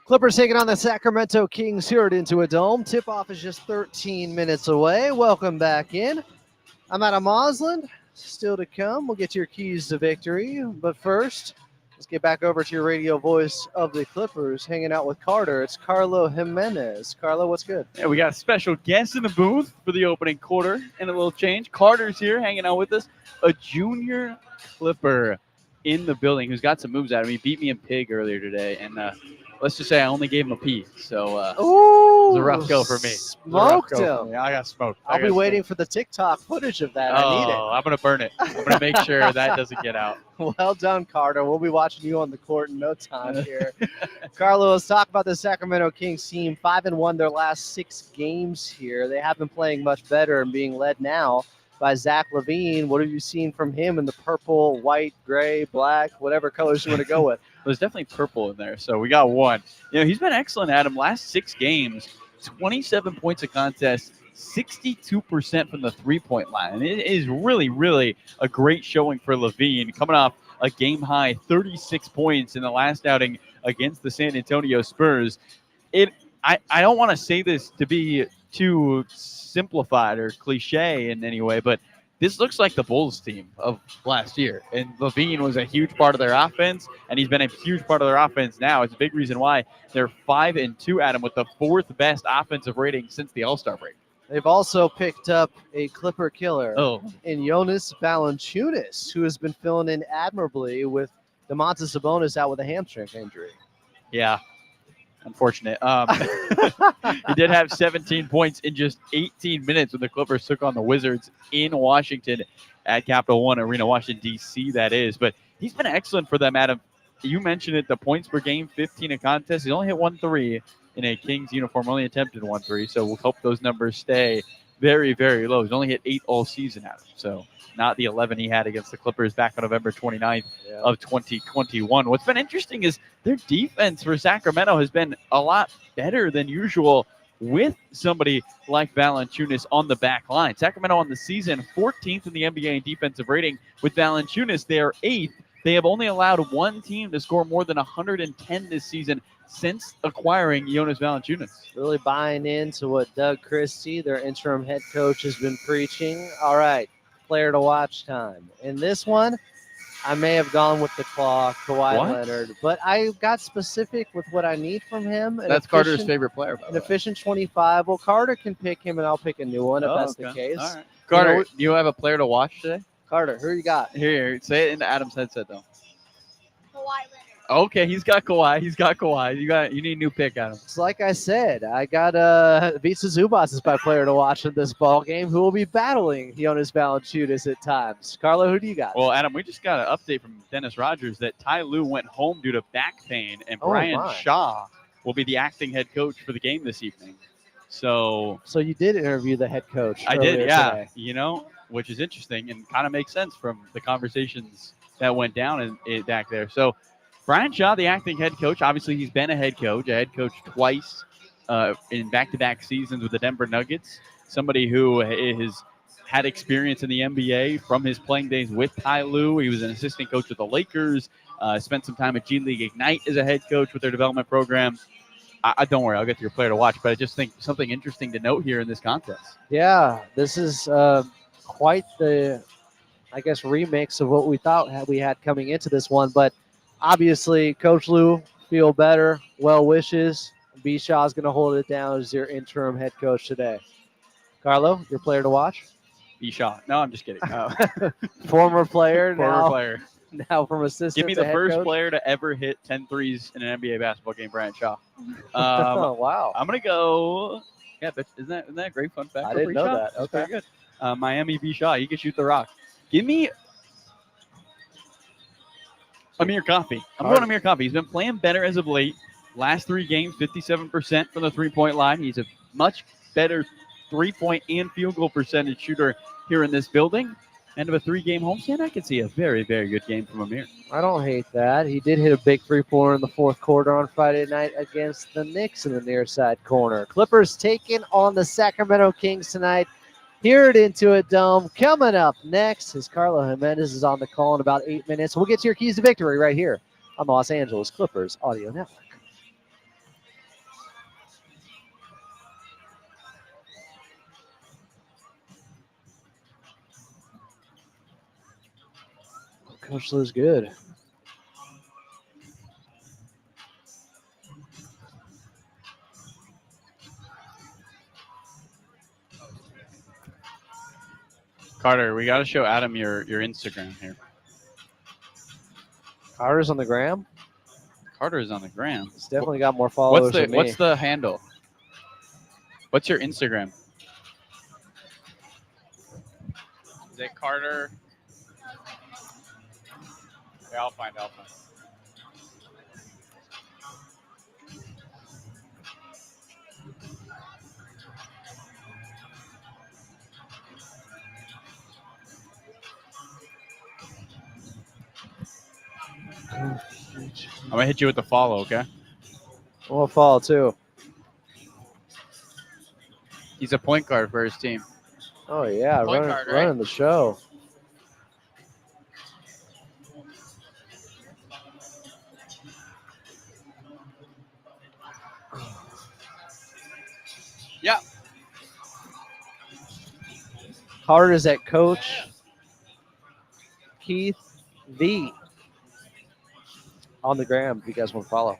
Clippers taking on the Sacramento Kings here at Intuit Dome. Tip-off is just 13 minutes away. Welcome back in. I'm Adam Osland. Still to come. We'll get to your keys to victory. But first, let's get back over to your radio voice of the Clippers, hanging out with Carter. It's Carlo Jimenez. Carlo, what's good? Yeah, we got a special guest in the booth for the opening quarter and a little change. Carter's here hanging out with us. A junior Clipper in the building who's got some moves out of him. He beat me in Pig earlier today, and let's just say I only gave him a P. So it was a rough go for me. Smoked him. I got smoked. I'll be waiting for the TikTok footage of that. I need it. I'm going to burn it. I'm going to make sure that doesn't get out. Well done, Carter. We'll be watching you on the court in no time here. Carlo, let's talk about the Sacramento Kings team. 5-1 their last 6 games here. They have been playing much better and being led now by Zach LaVine. What have you seen from him in the purple, white, gray, black, whatever colors you want to go with? There's definitely purple in there, so we got one. He's been excellent, Adam. Last 6 games, 27 points a contest, 62% from the three-point line. And it is really, really a great showing for LaVine, coming off a game-high 36 points in the last outing against the San Antonio Spurs. I don't want to say this to be too simplified or cliche in any way, but this looks like the Bulls team of last year. And LaVine was a huge part of their offense, and he's been a huge part of their offense now. It's a big reason why they're 5-2, Adam, with the 4th best offensive rating since the All-Star break. They've also picked up a Clipper killer in Jonas Valanciunas, who has been filling in admirably with Domantas Sabonis out with a hamstring injury. Yeah. Unfortunate. He did have 17 points in just 18 minutes when the Clippers took on the Wizards in Washington at Capital One Arena, Washington, D.C., that is. But he's been excellent for them, Adam. You mentioned it, the points per game, 15 a contest. He's only hit 1 3 in a Kings uniform, only attempted 1 3. So we'll hope those numbers stay very, very low. He's only hit 8 all season, Adam. So not the 11 he had against the Clippers back on November 29th of 2021. What's been interesting is their defense for Sacramento has been a lot better than usual with somebody like Valanciunas on the back line. Sacramento on the season, 14th in the NBA in defensive rating. With Valanciunas, they are 8th. They have only allowed one team to score more than 110 this season since acquiring Jonas Valanciunas. Really buying into what Doug Christie, their interim head coach, has been preaching. All right. Player to watch time. In this one, I may have gone with the claw, Kawhi Leonard, but I got specific with what I need from him. That's Carter's favorite player, by the way. An efficient 25. Well, Carter can pick him, and I'll pick a new one if that's the case. All right. Carter, do you have a player to watch today? Carter, who you got? Here, say it into Adam's headset, though. Kawhi Leonard. Okay, he's got Kawhi. You need a new pick, Adam. It's like I said, I got Ivica Zubac as my player to watch in this ball game, who will be battling Jonas Valanciunas at times. Carlo, who do you got? Well, Adam, we just got an update from Dennis Rogers that Ty Lue went home due to back pain, and Brian Shaw will be the acting head coach for the game this evening. So you did interview the head coach. I did, yeah. Today. Which is interesting and kind of makes sense from the conversations that went down back there. So Brian Shaw, the acting head coach, obviously he's been a head coach twice in back-to-back seasons with the Denver Nuggets, somebody who has had experience in the NBA from his playing days with Ty Lue. He was an assistant coach with the Lakers, spent some time at G League Ignite as a head coach with their development program. I don't worry, I'll get to your player to watch, but I just think something interesting to note here in this contest. Yeah, this is quite the I guess, remix of what we thought we had coming into this one. But obviously, Coach Lou, feel better. Well wishes. B. Shaw's going to hold it down as your interim head coach today. Carlo, your player to watch? B-Shot. No, I'm just kidding. Former player, Former player. now from assistant Give me to the head first coach. player to ever hit 10 threes in an NBA basketball game, Brian Shaw. Oh, wow. I'm going to go. Yeah, but isn't that a great fun fact? I for didn't know B-Shot? that. That's Okay. pretty good. Miami B-Shot. He can shoot the rock. Give me Amir Coffey. I'm going Amir Coffey. He's been playing better as of late. Last 3 games, 57% from the three-point line. He's a much better three-point and field goal percentage shooter here in this building. End of a 3-game homestand, I can see a very, very good game from Amir. I don't hate that. He did hit a big three-pointer in the fourth quarter on Friday night against the Knicks in the near side corner. Clippers taking on the Sacramento Kings tonight here at Intuit Dome. Coming up next is Carlo Jimenez is on the call in about 8 minutes. We'll get to your keys to victory right here on the Los Angeles Clippers Audio Network. Coach Lou's good. Carter, we got to show Adam your Instagram here. Carter's on the gram. Carter is on the gram. He's definitely got more followers than me. What's the handle? What's your Instagram? Is it Carter? Okay, I'll find it. I'm gonna hit you with the follow, okay? We'll follow too. He's a point guard for his team. Oh yeah, Point guard, right? running the show. Yeah. Carter is at Coach Keith V on the gram if you guys want to follow.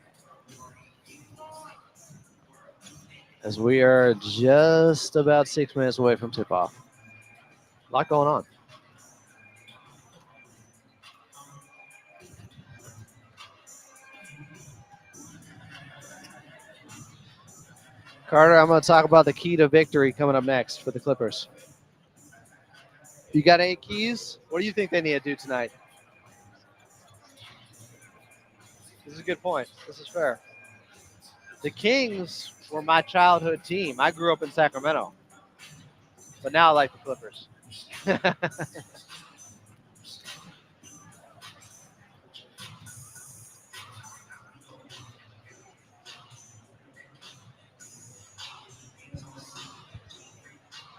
As we are just about 6 minutes away from tip-off. A lot going on. Carter, I'm going to talk about the key to victory coming up next for the Clippers. You got 8 keys? What do you think they need to do tonight? This is a good point. This is fair. The Kings were my childhood team. I grew up in Sacramento. But now I like the Clippers.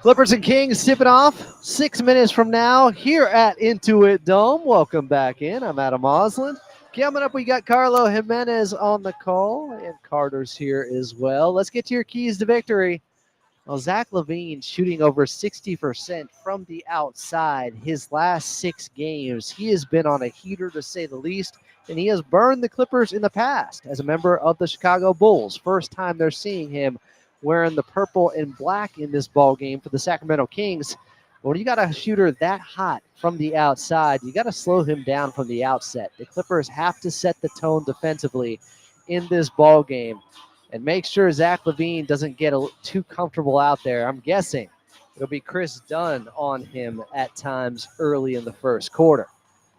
Clippers and Kings tip it off 6 minutes from now here at Intuit Dome. Welcome back in. I'm Adam Osland. Coming up, we got Carlo Jimenez on the call, and Carter's here as well. Let's get to your keys to victory. Well, Zach LaVine shooting over 60% from the outside his last 6 games. He has been on a heater, to say the least, and he has burned the Clippers in the past as a member of the Chicago Bulls. First time they're seeing him wearing the purple and black in this ball game for the Sacramento Kings. When you got a shooter that hot from the outside, you got to slow him down from the outset. The Clippers have to set the tone defensively in this ball game and make sure Zach LaVine doesn't get too comfortable out there. I'm guessing it'll be Chris Dunn on him at times early in the first quarter.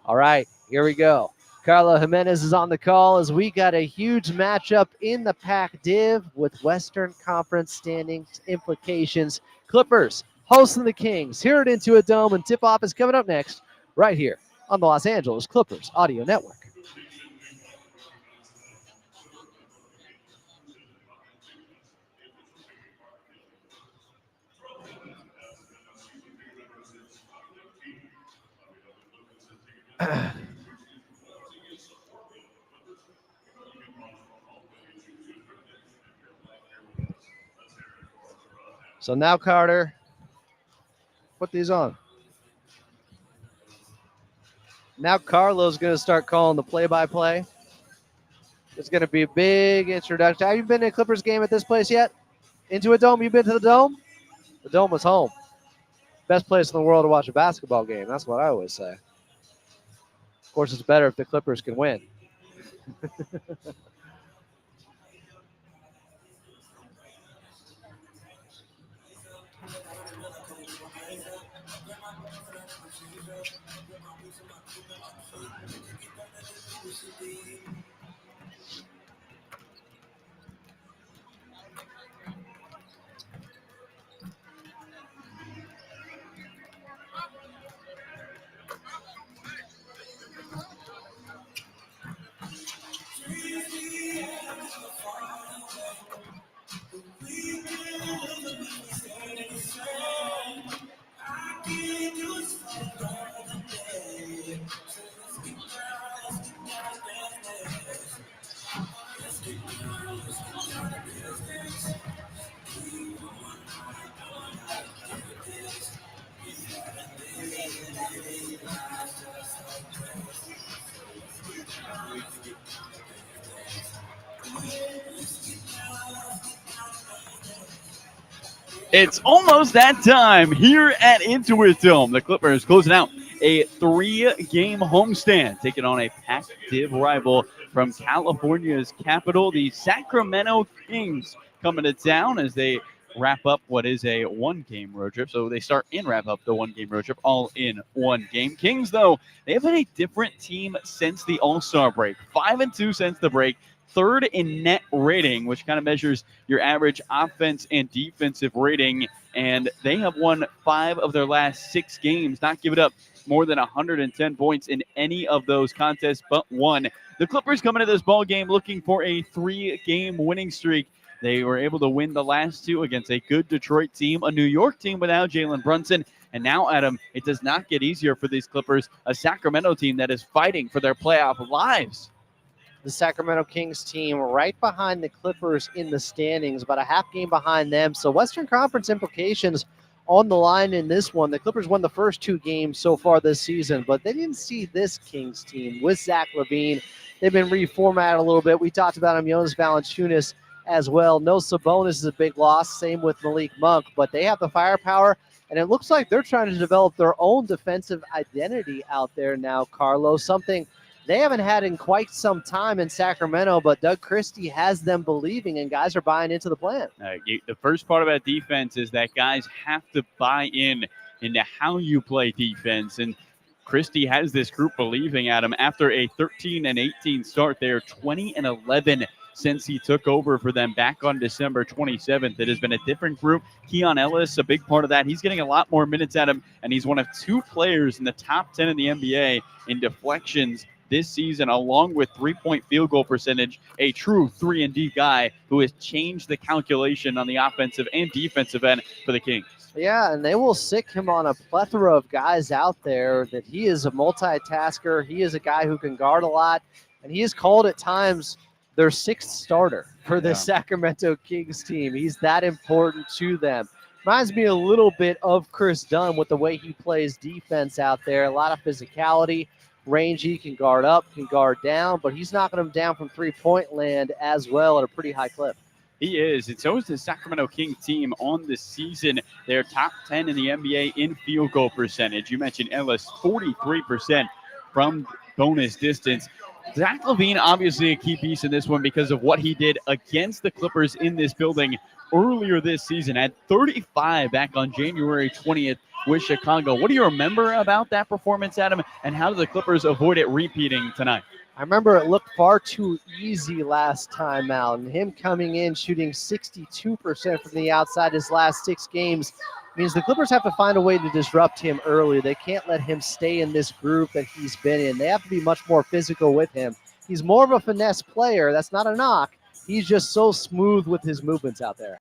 All right, here we go. Carlo Jimenez is on the call as we got a huge matchup in the Pac-Div with Western Conference standings implications. Clippers hosting the Kings here at Intuit Dome, and tip-off is coming up next right here on the Los Angeles Clippers Audio Network. So now, Carter, put these on. Now Carlo's going to start calling the play-by-play. It's going to be a big introduction. Have you been to a Clippers game at this place yet? Intuit Dome? You been to the Dome? The Dome was home. Best place in the world to watch a basketball game. That's what I always say. Of course, it's better if the Clippers can win. It's almost that time here at Intuit Dome. The Clippers closing out a 3-game homestand, taking on a Pac-Div rival from California's capital, the Sacramento Kings, coming to town as they wrap up what is a 1-game road trip. So they start and wrap up the 1-game road trip all in one game. Kings, though, they have been a different team since the All-Star break. 5-2 since the break. Third in net rating, which kind of measures your average offense and defensive rating. And they have won 5 of their last 6 games, not giving up more than 110 points in any of those contests but one. The Clippers coming to this ball game looking for a 3-game winning streak. They were able to win the last 2 against a good Detroit team, a New York team without Jalen Brunson. And now, Adam, it does not get easier for these Clippers, a Sacramento team that is fighting for their playoff lives. The Sacramento Kings team right behind the Clippers in the standings, about a half game behind them. So Western Conference implications on the line in this one. The Clippers won the first 2 games so far this season, but they didn't see this Kings team with Zach LaVine. They've been reformatted a little bit. We talked about him, Jonas Valanciunas as well. No Sabonis is a big loss. Same with Malik Monk, but they have the firepower, and it looks like they're trying to develop their own defensive identity out there now, Carlo, something they haven't had in quite some time in Sacramento, but Doug Christie has them believing, and guys are buying into the plan. The first part about defense is that guys have to buy in into how you play defense. And Christie has this group believing, Adam, after a 13-18 start. They're 20-11 since he took over for them back on December 27th. It has been a different group. Keon Ellis, a big part of that. He's getting a lot more minutes at him, and he's one of 2 players in the top 10 in the NBA in deflections this season, along with 3-point field goal percentage, a true 3-and-D guy who has changed the calculation on the offensive and defensive end for the Kings. Yeah, and they will sick him on a plethora of guys out there that he is a multitasker. He is a guy who can guard a lot, and he is called at times their 6th starter for the Sacramento Kings team. He's that important to them. Reminds me a little bit of Chris Dunn with the way he plays defense out there. A lot of physicality. Range, he can guard up, can guard down, but he's knocking them down from 3-point land as well at a pretty high clip. He is. And so is the Sacramento Kings team on the season. They're top 10 in the NBA in field goal percentage. You mentioned Ellis, 43% from bonus distance. Zach LaVine, obviously a key piece in this one because of what he did against the Clippers in this building earlier this season. At 35 back on January 20th with Chicago. What do you remember about that performance, Adam, and how do the Clippers avoid it repeating tonight? I remember it looked far too easy last time out, and him coming in shooting 62% from the outside his last 6 games means the Clippers have to find a way to disrupt him early. They can't let him stay in this groove that he's been in. They have to be much more physical with him. He's more of a finesse player. That's not a knock. He's just so smooth with his movements out there.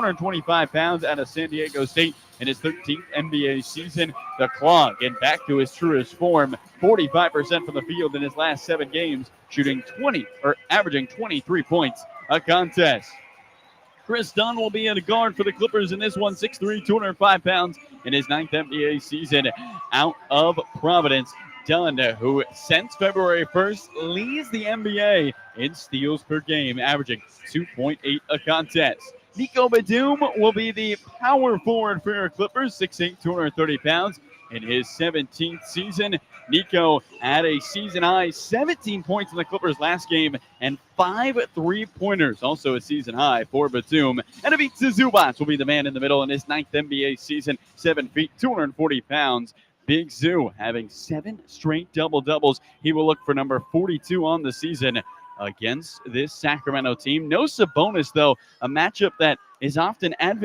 225 pounds out of San Diego State in his 13th NBA season. The Claw getting back to his truest form, 45% from the field in his last 7 games, averaging 23 points a contest. Chris Dunn will be in a guard for the Clippers in this one, 6'3", 205 pounds in his 9th NBA season out of Providence. Dunn, who since February 1st leads the NBA in steals per game, averaging 2.8 a contest. Nico Batum will be the power forward for your Clippers, 6'8", 230 pounds in his 17th season. Nico had a season-high 17 points in the Clippers last game and 5 3-pointers, also a season-high for Batum. And Ivica Zubac will be the man in the middle in his 9th NBA season, 7 feet, 240 pounds. Big Zoo having 7 straight double-doubles. He will look for number 42 on the season against this Sacramento team. No Sabonis, though, a matchup that is often advantageous